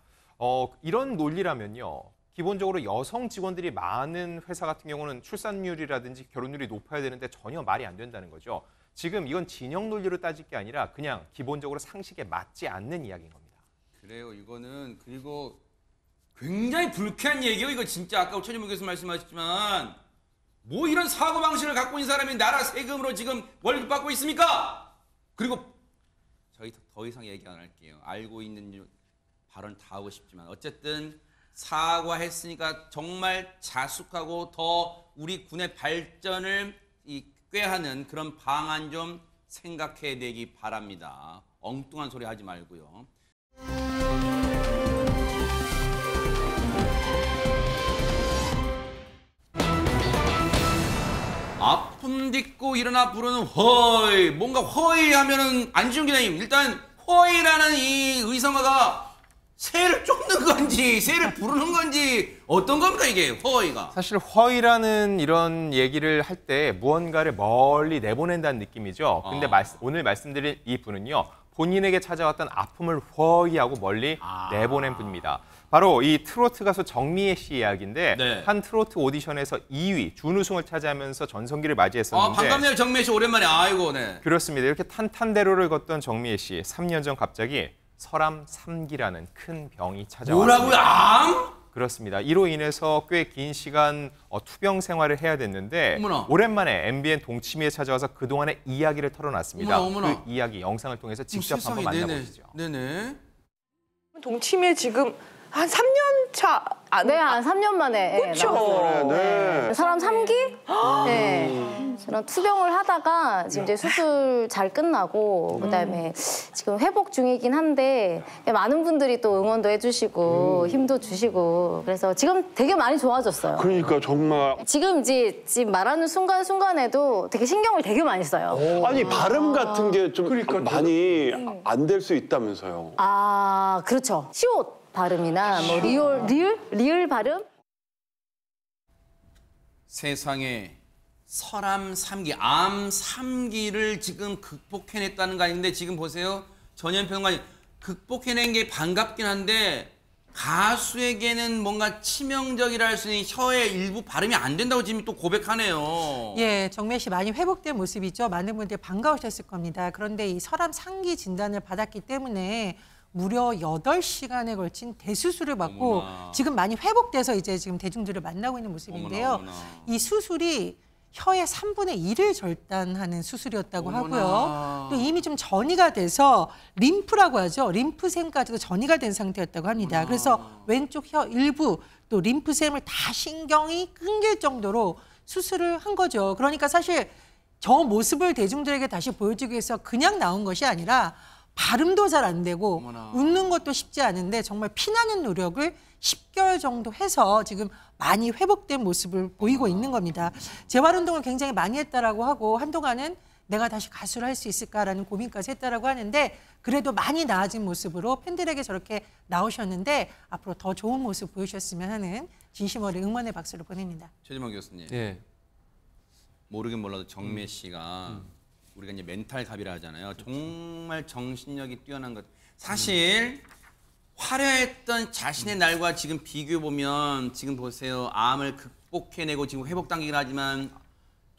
이런 논리라면요. 기본적으로 여성 직원들이 많은 회사 같은 경우는 출산율이라든지 결혼율이 높아야 되는데 전혀 말이 안 된다는 거죠. 지금 이건 진영 논리로 따질 게 아니라 그냥 기본적으로 상식에 맞지 않는 이야기인 겁니다. 그래요. 이거는 그리고 굉장히 불쾌한 얘기예요. 이거 진짜 아까 최진무 교수 말씀하셨지만 뭐 이런 사고방식을 갖고 있는 사람이 나라 세금으로 지금 월급 받고 있습니까? 그리고 저희 더 이상 얘기 안 할게요. 알고 있는 발언 다 하고 싶지만 어쨌든 사과했으니까 정말 자숙하고 더 우리 군의 발전을 꾀하는 그런 방안 좀 생각해내기 바랍니다. 엉뚱한 소리 하지 말고요. 아픔 딛고 일어나 부르는 허이. 뭔가 허이 하면은 안지훈 기자님 일단 허이라는 이 의성어가 새를 쫓는 건지 새를 부르는 건지 어떤 겁니까 이게 허이가? 사실 허이라는 이런 얘기를 할 때 무언가를 멀리 내보낸다는 느낌이죠. 근데 오늘 말씀드린 이 분은요. 본인에게 찾아왔던 아픔을 허이하고 멀리 내보낸 분입니다. 바로 이 트로트 가수 정미애 씨 이야기인데 네. 한 트로트 오디션에서 2위, 준우승을 차지하면서 전성기를 맞이했었는데 반갑네요 정미애 씨 오랜만에. 아이고 네. 그렇습니다. 이렇게 탄탄대로를 걷던 정미애 씨 3년 전 갑자기 설암 3기라는 큰 병이 찾아왔습니다. 뭐라고요? 암? 그렇습니다. 이로 인해서 꽤 긴 시간 투병 생활을 해야 됐는데 어머나. 오랜만에 MBN 동치미에 찾아와서 그동안의 이야기를 털어놨습니다. 어머나. 그 이야기 영상을 통해서 직접 한번 만나보시죠. 네네. 동치미에 지금 한 3년 차 네, 한 3년 만에 그렇죠. 나왔어요. 네. 사람 3기? 네. 저는 투병을 하다가 지금 이제 수술 잘 끝나고 그다음에 지금 회복 중이긴 한데 많은 분들이 또 응원도 해주시고 힘도 주시고 그래서 지금 되게 많이 좋아졌어요. 그러니까 정말 지금 말하는 순간순간에도 되게 신경을 되게 많이 써요. 아니 발음 같은 게 좀 많이 안 될 수 있다면서요. 아, 그렇죠. 시옷 발음이나 뭐 리을 발음? 세상에 설암 3기, 암 3기를 지금 극복해냈다는 거 아닌데 지금 보세요. 전현평관이 극복해낸 게 반갑긴 한데 가수에게는 뭔가 치명적이라 할 수 있는 혀의 일부 발음이 안 된다고 지금 또 고백하네요. 예, 정미애 씨 많이 회복된 모습이죠. 많은 분들이 반가우셨을 겁니다. 그런데 이 설암 3기 진단을 받았기 때문에 무려 8시간에 걸친 대수술을 받고 어머나. 지금 많이 회복돼서 이제 지금 대중들을 만나고 있는 모습인데요. 어머나. 이 수술이 혀의 3분의 1을 절단하는 수술이었다고 어머나. 하고요. 또 이미 좀 전이가 돼서 림프라고 하죠. 림프샘까지도 전이가 된 상태였다고 합니다. 그래서 왼쪽 혀 일부 또 림프샘을 다 신경이 끊길 정도로 수술을 한 거죠. 그러니까 사실 저 모습을 대중들에게 다시 보여주기 위해서 그냥 나온 것이 아니라 발음도 잘 안 되고 어머나. 웃는 것도 쉽지 않은데 정말 피나는 노력을 10개월 정도 해서 지금 많이 회복된 모습을 보이고 있는 겁니다. 재활운동을 굉장히 많이 했다라고 하고 한동안은 내가 다시 가수를 할 수 있을까라는 고민까지 했다라고 하는데 그래도 많이 나아진 모습으로 팬들에게 저렇게 나오셨는데 앞으로 더 좋은 모습 보여주셨으면 하는 진심 어린 응원의 박수를 보냅니다. 최진만 교수님. 예. 모르긴 몰라도 정미애 씨가 우리가 이제 멘탈 갑이라 하잖아요. 정말 정신력이 뛰어난 것. 사실 화려했던 자신의 날과 지금 비교해 보면 지금 보세요. 암을 극복해내고 지금 회복 단계긴 하지만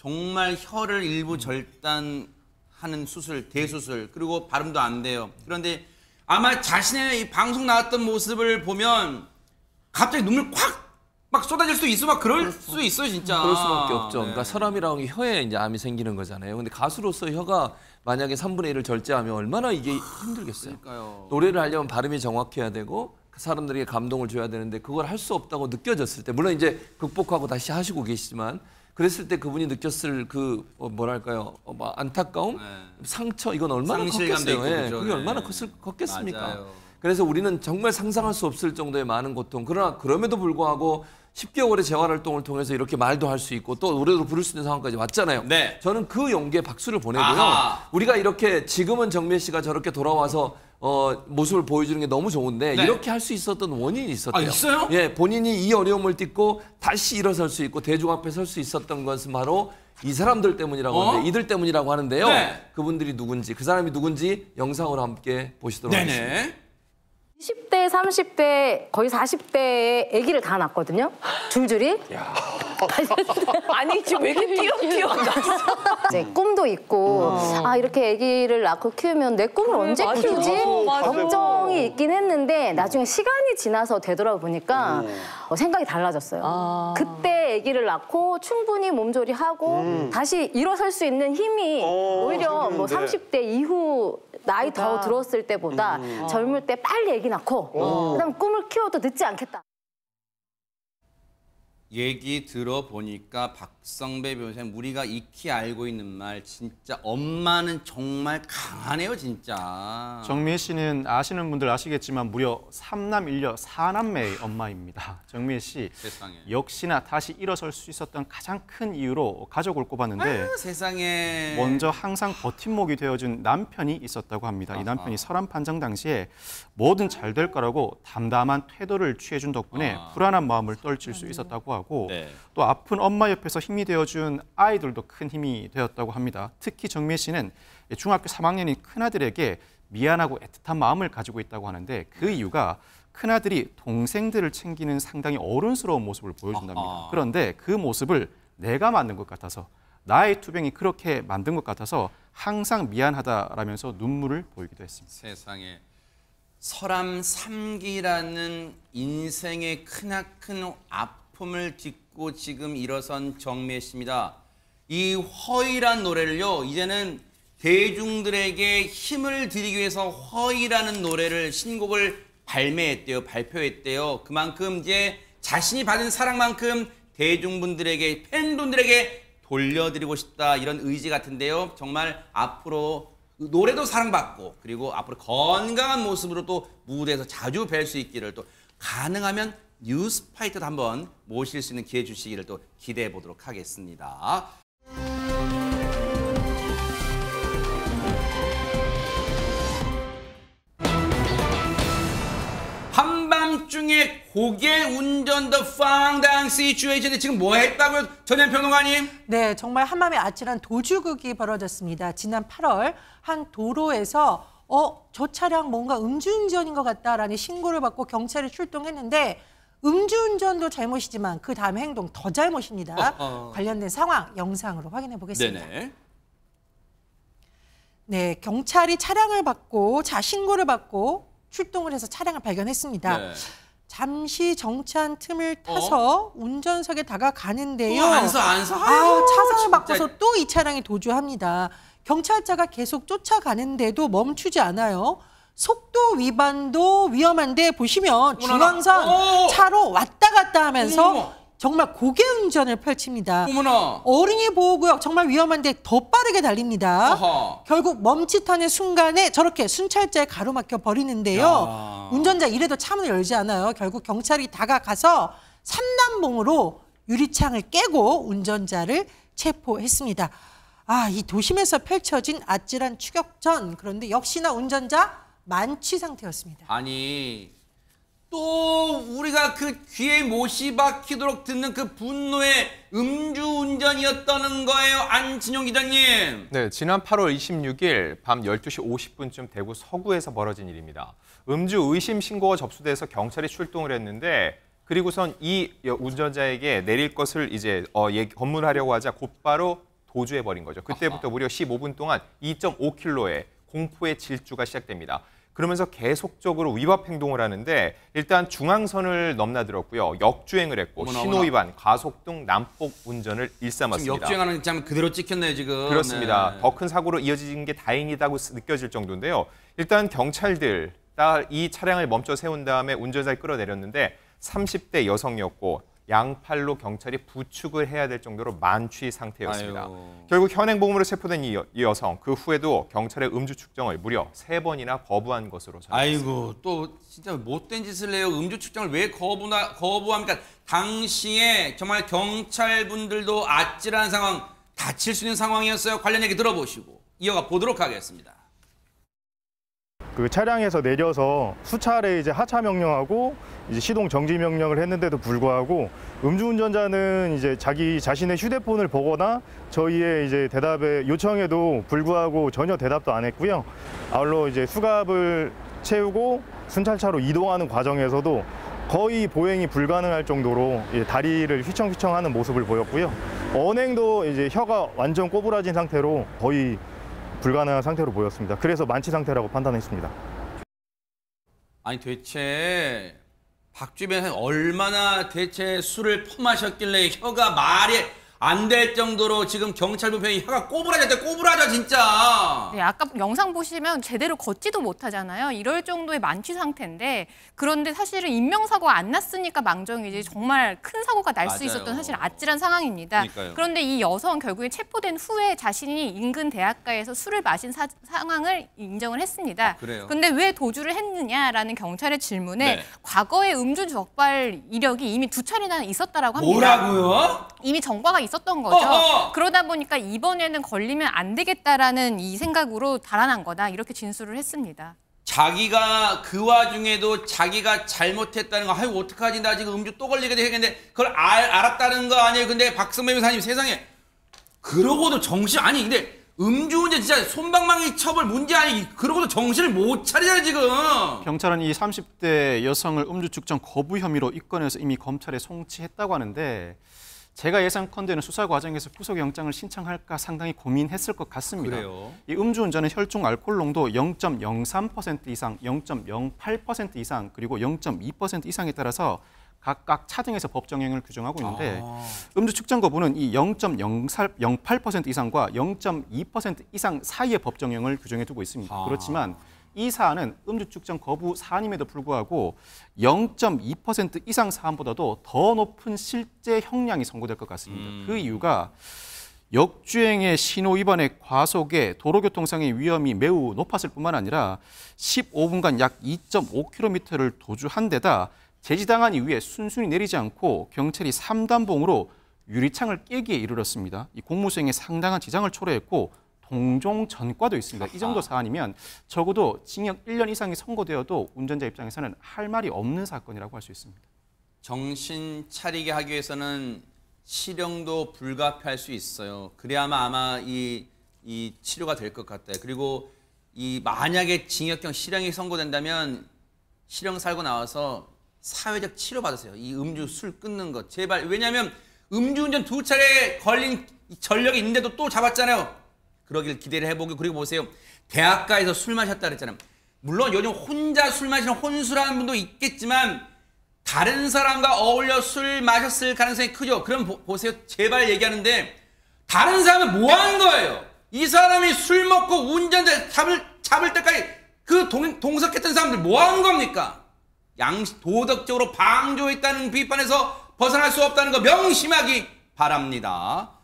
정말 혀를 일부 절단하는 수술, 대수술 그리고 발음도 안 돼요. 그런데 아마 자신의 이 방송 나왔던 모습을 보면 갑자기 눈물 콱 막 쏟아질 수 있어, 막 그럴 수 있어요, 진짜. 그럴 수밖에 없죠. 네. 그러니까 사람이라는 게 혀에 이제 암이 생기는 거잖아요. 근데 가수로서 혀가 만약에 3분의 1을 절제하면 얼마나 이게 힘들겠어요. 그러니까요. 노래를 하려면 발음이 정확해야 되고 그 사람들에게 감동을 줘야 되는데 그걸 할 수 없다고 느껴졌을 때 물론 이제 극복하고 다시 하시고 계시지만 그랬을 때 그분이 느꼈을 그 뭐랄까요 뭐 안타까움, 상처 이건 얼마나 상실감도 컸겠어요. 있고, 예, 그죠? 그게 네. 얼마나 컸겠습니까? 맞아요. 그래서 우리는 정말 상상할 수 없을 정도의 많은 고통. 그러나 그럼에도 불구하고 10개월의 재활활동을 통해서 이렇게 말도 할 수 있고 또 노래도 부를 수 있는 상황까지 왔잖아요. 네. 저는 그 용기에 박수를 보내고요. 아하. 우리가 이렇게 지금은 정미애 씨가 저렇게 돌아와서 모습을 보여주는 게 너무 좋은데 네. 이렇게 할 수 있었던 원인이 있었대요. 아, 있어요? 예, 본인이 이 어려움을 딛고 다시 일어설 수 있고 대중 앞에 설 수 있었던 것은 바로 이 사람들 때문이라고 하는데 이들 때문이라고 하는데요. 네. 그분들이 누군지 그 사람이 누군지 영상으로 함께 보시도록 하겠습니다. 네네. 20대, 30대, 거의 40대에 아기를 다 낳았거든요. 줄줄이. 아니 지금 왜 이렇게 띄엄띄엄 났어? 이제 꿈도 있고 아 이렇게 아기를 낳고 키우면 내 꿈을 언제 키우지? 걱정이 있긴 했는데 나중에 시간이 지나서 되돌아보니까 생각이 달라졌어요. 그때 아기를 낳고 충분히 몸조리하고 다시 일어설 수 있는 힘이 오히려 뭐 30대 이후 나이 더 들었을 때보다 젊을 때 빨리 아기 낳고 그다음 꿈을 키워도 늦지 않겠다. 얘기 들어보니까 박성배 변호사님 우리가 익히 알고 있는 말 진짜 엄마는 정말 강하네요 진짜. 정미애 씨는 아시는 분들 아시겠지만 무려 3남 1녀 4남매의 엄마입니다. 정미애 씨 세상에. 역시나 다시 일어설 수 있었던 가장 큰 이유로 가족을 꼽았는데 세상에. 먼저 항상 버팀목이 되어준 남편이 있었다고 합니다. 이 남편이 설암 판정 당시에 뭐든 잘 될 거라고 담담한 태도를 취해준 덕분에 불안한 마음을 떨칠 수 있었다고 하고 또 아픈 엄마 옆에서 힘이 되어준 아이들도 큰 힘이 되었다고 합니다. 특히 정미애 씨는 중학교 3학년인 큰아들에게 미안하고 애틋한 마음을 가지고 있다고 하는데 그 이유가 큰아들이 동생들을 챙기는 상당히 어른스러운 모습을 보여준답니다. 그런데 그 모습을 내가 만든 것 같아서 나의 투병이 그렇게 만든 것 같아서 항상 미안하다라면서 눈물을 보이기도 했습니다. 세상에. 설암 3기라는 인생의 크나큰 아픔을 딛고 지금 일어선 정미애 씨입니다. 이 허이란 노래를요, 이제는 대중들에게 힘을 드리기 위해서 허이라는 노래를 신곡을 발표했대요. 그만큼 이제 자신이 받은 사랑만큼 대중분들에게, 팬분들에게 돌려드리고 싶다 이런 의지 같은데요. 정말 앞으로 노래도 사랑받고 그리고 앞으로 건강한 모습으로 또 무대에서 자주 뵐 수 있기를 또 가능하면 뉴스파이터도 한번 모실 수 있는 기회 주시기를 또 기대해 보도록 하겠습니다. 한밤중에 고개 운전도 빵당 시츄에이션에 지금 뭐 했다고요? 전현 평론가님? 네, 정말 한밤에 아찔한 도주극이 벌어졌습니다. 지난 8월 한 도로에서 저 차량 뭔가 음주운전인 것 같다라는 신고를 받고 경찰이 출동했는데 음주운전도 잘못이지만 그 다음 행동 더 잘못입니다. 관련된 상황 영상으로 확인해 보겠습니다. 네네. 네, 경찰이 차량을 받고 신고를 받고 출동을 해서 차량을 발견했습니다. 네. 잠시 정차한 틈을 타서 운전석에 다가가는데요. 안 서. 차선을 바꿔서 또 이 차량이 도주합니다. 경찰차가 계속 쫓아가는데도 멈추지 않아요. 속도 위반도 위험한데 보시면 중앙선 차로 왔다 갔다 하면서 정말 고개 운전을 펼칩니다. 어린이 보호구역 정말 위험한데 더 빠르게 달립니다. 결국 멈칫하는 순간에 저렇게 순찰자에 가로막혀 버리는데요. 운전자 이래도 차문을 열지 않아요. 결국 경찰이 다가가서 삼남봉으로 유리창을 깨고 운전자를 체포했습니다. 이 도심에서 펼쳐진 아찔한 추격전. 그런데 역시나 운전자 만취 상태였습니다. 아니 또 우리가 그 귀에 못이 박히도록 듣는 그 분노의 음주운전이었다는 거예요, 안진용 기자님. 네, 지난 8월 26일 밤 12시 50분쯤 대구 서구에서 벌어진 일입니다. 음주 의심 신고가 접수돼서 경찰이 출동을 했는데 그리고선 이 운전자에게 내릴 것을 이제 검문하려고 하자 곧바로 도주해버린 거죠. 그때부터 무려 15분 동안 2.5km의 공포의 질주가 시작됩니다. 그러면서 계속적으로 위법 행동을 하는데 일단 중앙선을 넘나들었고요. 역주행을 했고 신호위반, 과속등, 난폭 운전을 일삼았습니다. 지금 역주행하는 장 그대로 찍혔네요, 지금. 그렇습니다. 네. 더 큰 사고로 이어진 게 다행이다고 느껴질 정도인데요. 일단 경찰들 이 차량을 멈춰 세운 다음에 운전자를 끌어내렸는데 30대 여성이었고 양팔로 경찰이 부축을 해야 될 정도로 만취 상태였습니다. 결국 현행범으로 체포된 이 여성, 그 후에도 경찰의 음주 측정을 무려 3번이나 거부한 것으로 전해졌습니다. 아이고, 또 진짜 못된 짓을 해요. 음주 측정을 왜 거부합니까? 당시에 정말 경찰분들도 아찔한 상황, 다칠 수 있는 상황이었어요. 관련 얘기 들어보시고 이어가 보도록 하겠습니다. 그 차량에서 내려서 수차례 이제 하차 명령하고 이제 시동 정지 명령을 했는데도 불구하고 음주운전자는 이제 자기 자신의 휴대폰을 보거나 저희의 이제 대답에 요청에도 불구하고 전혀 대답도 안 했고요. 아울러 이제 수갑을 채우고 순찰차로 이동하는 과정에서도 거의 보행이 불가능할 정도로 다리를 휘청휘청하는 모습을 보였고요. 언행도 이제 혀가 완전 꼬부라진 상태로 거의 불가능한 상태로 보였습니다. 그래서 만취 상태라고 판단했습니다. 아니 대체 박주희 변호사는 얼마나 대체 술을 퍼마셨길래 혀가 말이 안 될 정도로 지금 경찰 부편이 혀가 꼬부라졌대. 꼬부라져 진짜. 네, 아까 영상 보시면 제대로 걷지도 못하잖아요. 이럴 정도의 만취 상태인데 그런데 사실은 인명사고가 안 났으니까 망정이지 정말 큰 사고가 날 수 있었던 사실 아찔한 상황입니다. 그러니까요. 그런데 이 여성 결국에 체포된 후에 자신이 인근 대학가에서 술을 마신 상황을 인정을 했습니다. 그래요? 그런데 왜 도주를 했느냐라는 경찰의 질문에 네. 과거에 음주 적발 이력이 이미 2차례나 있었다라고 합니다. 뭐라고요? 이미 정과가 있었던 거죠. 어허! 그러다 보니까 이번에는 걸리면 안 되겠다라는 이 생각으로 달아난 거다. 이렇게 진술을 했습니다. 자기가 그 와중에도 자기가 잘못했다는 거, 아유 어떡하지, 나 지금 음주 또 걸리게 되겠는데 그걸 알았다는 거 아니에요? 근데 박성배 변호사님 세상에 그러고도 정신 아니 근데 음주운전 진짜 솜방망이 처벌 문제 아니 그러고도 정신을 못 차리잖아요 지금. 경찰은 이 30대 여성을 음주 측정 거부 혐의로 입건해서 이미 검찰에 송치했다고 하는데 제가 예상컨대는 수사 과정에서 구속영장을 신청할까 상당히 고민했을 것 같습니다. 그래요? 이 음주운전은 혈중 알코올 농도 0.03% 이상, 0.08% 이상, 그리고 0.2% 이상에 따라서 각각 차등에서 법정형을 규정하고 있는데 음주 측정 거부는 이 0.08% 이상과 0.2% 이상 사이의 법정형을 규정해 두고 있습니다. 그렇지만 이 사안은 음주 측정 거부 사안임에도 불구하고 0.2% 이상 사안보다도 더 높은 실제 형량이 선고될 것 같습니다. 그 이유가 역주행의 신호 위반의 과속에 도로교통상의 위험이 매우 높았을 뿐만 아니라 15분간 약 2.5km를 도주한 데다 제지당한 이후에 순순히 내리지 않고 경찰이 3단봉으로 유리창을 깨기에 이르렀습니다. 이 공무수행에 상당한 지장을 초래했고 동종 전과도 있습니다. 이 정도 사안이면 적어도 징역 1년 이상이 선고되어도 운전자 입장에서는 할 말이 없는 사건이라고 할 수 있습니다. 정신 차리게 하기 위해서는 실형도 불가피할 수 있어요. 그래야만 아마 이 치료가 될 것 같아요. 그리고 이 만약에 징역형 실형이 선고된다면 실형 살고 나와서 사회적 치료 받으세요. 이 음주 술 끊는 것 제발. 왜냐하면 음주운전 2차례 걸린 전력이 있는데도 또 잡았잖아요. 그러길 기대를 해보고. 그리고 보세요. 대학가에서 술 마셨다 그랬잖아요. 물론 요즘 혼자 술 마시는 혼수라는 분도 있겠지만 다른 사람과 어울려 술 마셨을 가능성이 크죠. 그럼 보세요. 제발 얘기하는데 다른 사람은 뭐 하는 거예요? 이 사람이 술 먹고 운전대 잡을 때까지 그 동석했던 사람들 뭐 하는 겁니까? 도덕적으로 방조했다는 비판에서 벗어날 수 없다는 거 명심하기 바랍니다.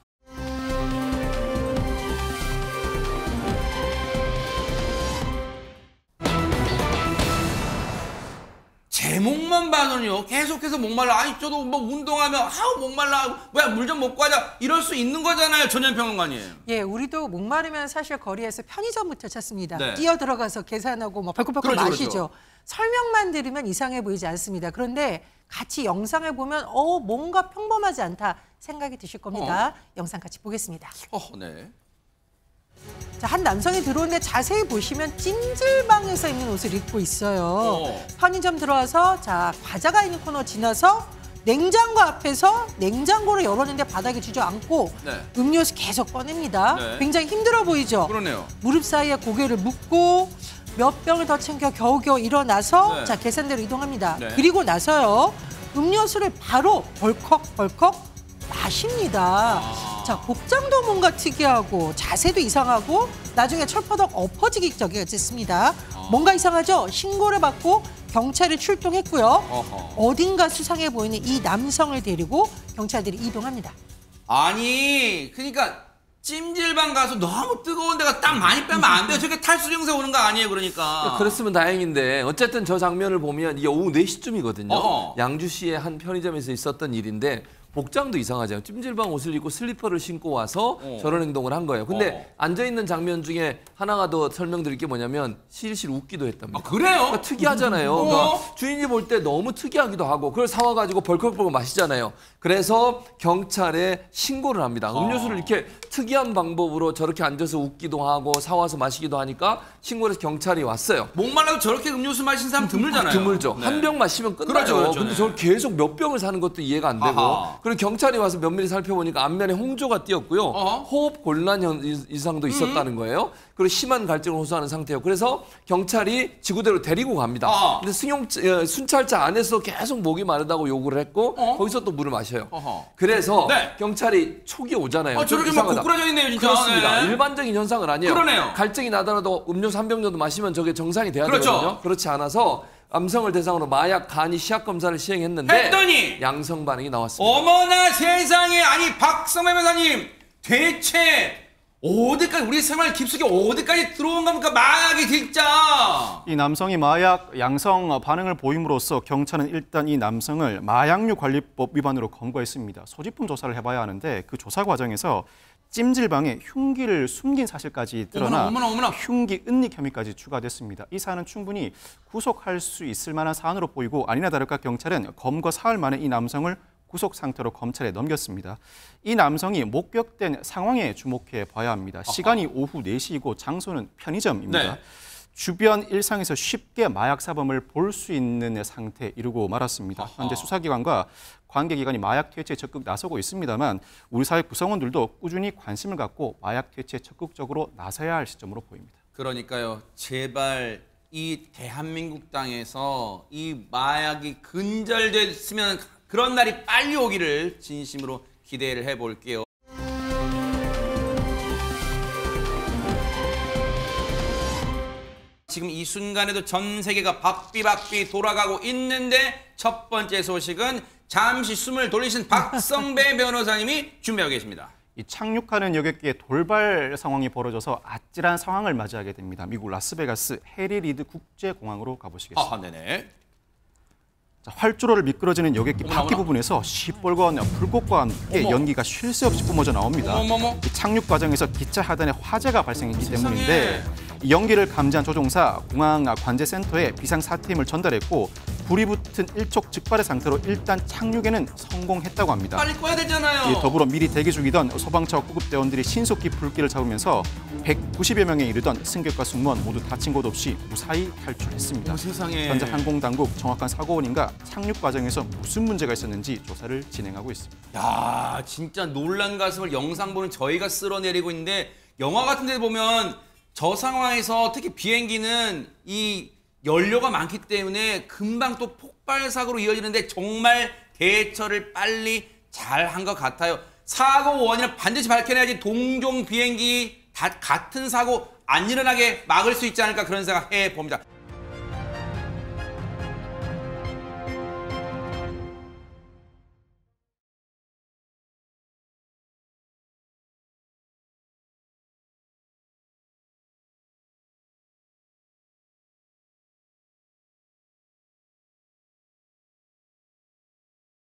제목만 봐도요 계속해서 목말라. 아니 저도 뭐 운동하면 아우 목말라 뭐야 물 좀 먹고 하자 이럴 수 있는 거잖아요. 전현평론가님. 예, 우리도 목마르면 사실 거리에서 편의점부터 찾습니다. 네. 뛰어 들어가서 계산하고 뭐 벌컥벌컥 그렇죠, 마시죠. 그렇죠. 설명만 들으면 이상해 보이지 않습니다. 그런데 같이 영상을 보면 뭔가 평범하지 않다 생각이 드실 겁니다. 영상 같이 보겠습니다. 네. 자, 한 남성이 들어오는데 자세히 보시면 찜질방에서 입는 옷을 입고 있어요. 편의점 들어와서 자 과자가 있는 코너 지나서 냉장고 앞에서 냉장고를 열었는데 바닥에 주저앉고 음료수 계속 꺼냅니다. 네. 굉장히 힘들어 보이죠? 그러네요. 무릎 사이에 고개를 묶고 몇 병을 더 챙겨 겨우겨우 일어나서 자 계산대로 이동합니다. 네. 그리고 나서요 음료수를 바로 벌컥벌컥 마십니다. 자, 복장도 뭔가 특이하고 자세도 이상하고 나중에 철퍼덕 엎어지기 적이었습니다. 뭔가 이상하죠? 신고를 받고 경찰이 출동했고요. 어딘가 수상해 보이는 이 남성을 데리고 경찰들이 이동합니다. 아니 그러니까 찜질방 가서 너무 뜨거운 데가 땀 많이 빼면 안 돼요. 저게 탈수 증세 오는 거 아니에요. 그러니까. 그렇으면 다행인데 어쨌든 저 장면을 보면 이게 오후 4시쯤이거든요. 양주시의 한 편의점에서 있었던 일인데 복장도 이상하잖아요. 찜질방 옷을 입고 슬리퍼를 신고 와서 저런 행동을 한 거예요. 근데 앉아있는 장면 중에 하나가 더 설명드릴 게 뭐냐면 실실 웃기도 했답니다. 그래요? 그러니까 특이하잖아요. 그러니까 주인이 볼 때 너무 특이하기도 하고 그걸 사와가지고 벌컥벌컥 마시잖아요. 그래서 경찰에 신고를 합니다. 음료수를 이렇게 특이한 방법으로 저렇게 앉아서 웃기도 하고 사와서 마시기도 하니까 신고를 해서 경찰이 왔어요. 목말라도 저렇게 음료수 마신 사람 드물잖아요. 드물죠. 네. 한 병 마시면 끝나죠. 그렇죠, 그렇죠. 근데 네. 저걸 계속 몇 병을 사는 것도 이해가 안 되고 아하. 그리고 경찰이 와서 면밀히 살펴보니까 안면에 홍조가 띄었고요. 호흡 곤란 이상도 있었다는 거예요. 그리고 심한 갈증을 호소하는 상태예요. 그래서 경찰이 지구대로 데리고 갑니다. 근데 순찰차 안에서 계속 목이 마르다고 요구를 했고 거기서 또 물을 마셔요. 그래서 경찰이 촉이 오잖아요. 저렇게 막 고꾸라져 있네요, 진짜. 그렇습니다. 네. 일반적인 현상은 아니에요. 그러네요. 갈증이 나더라도 음료수 한 병 정도 마시면 저게 정상이 돼야 그렇죠. 되거든요. 그렇지 않아서 남성을 대상으로 마약 간이 시약 검사를 시행했는데 했더니 양성 반응이 나왔습니다. 어머나 세상에. 아니 박성배 변호사님, 대체 어디까지 우리 생활 깊숙이 어디까지 들어온 겁니까? 마약이 진짜. 이 남성이 마약 양성 반응을 보임으로써 경찰은 일단 이 남성을 마약류 관리법 위반으로 검거했습니다. 소지품 조사를 해봐야 하는데 그 조사 과정에서 찜질방에 흉기를 숨긴 사실까지 드러나 어머나. 흉기 은닉 혐의까지 추가됐습니다. 이 사안은 충분히 구속할 수 있을 만한 사안으로 보이고 아니나 다를까 경찰은 검거 사흘 만에 이 남성을 구속 상태로 검찰에 넘겼습니다. 이 남성이 목격된 상황에 주목해 봐야 합니다. 시간이 오후 4시이고 장소는 편의점입니다. 네. 주변 일상에서 쉽게 마약 사범을 볼 수 있는 상태에 이르고 말았습니다. 현재 수사기관과 관계기관이 마약 퇴치에 적극 나서고 있습니다만 우리 사회 구성원들도 꾸준히 관심을 갖고 마약 퇴치에 적극적으로 나서야 할 시점으로 보입니다. 그러니까요. 제발 이 대한민국 땅에서 이 마약이 근절됐으면 그런 날이 빨리 오기를 진심으로 기대를 해볼게요. 지금 이 순간에도 전 세계가 바삐 돌아가고 있는데 첫 번째 소식은 잠시 숨을 돌리신 박성배 변호사님이 준비하고 계십니다. 이 착륙하는 여객기에 돌발 상황이 벌어져서 아찔한 상황을 맞이하게 됩니다. 미국 라스베가스 해리 리드 국제공항으로 가보시겠습니다. 네네. 자, 활주로를 미끄러지는 여객기 바퀴 부분에서 시뻘건 불꽃과 함께 연기가 쉴 새 없이 뿜어져 나옵니다. 이 착륙 과정에서 기차 하단에 화재가 발생했기 때문인데 이 연기를 감지한 조종사 공항 관제센터에 비상사태임을 전달했고 불이 붙은 일촉즉발의 상태로 일단 착륙에는 성공했다고 합니다. 빨리 꺼야 되잖아요. 더불어 미리 대기 중이던 소방차와 구급대원들이 신속히 불길을 잡으면서 190여 명에 이르던 승객과 승무원 모두 다친 곳 없이 무사히 탈출했습니다. 세상에. 현재 항공당국 정확한 사고 원인과 착륙 과정에서 무슨 문제가 있었는지 조사를 진행하고 있습니다. 야, 진짜 놀란 가슴을 영상 보는 저희가 쓸어내리고 있는데 영화 같은 데 보면 저 상황에서 특히 비행기는 이 연료가 많기 때문에 금방 또 폭발 사고로 이어지는데 정말 대처를 빨리 잘 한 것 같아요. 사고 원인을 반드시 밝혀내야지 동종 비행기 다 같은 사고 안 일어나게 막을 수 있지 않을까 그런 생각 해봅니다.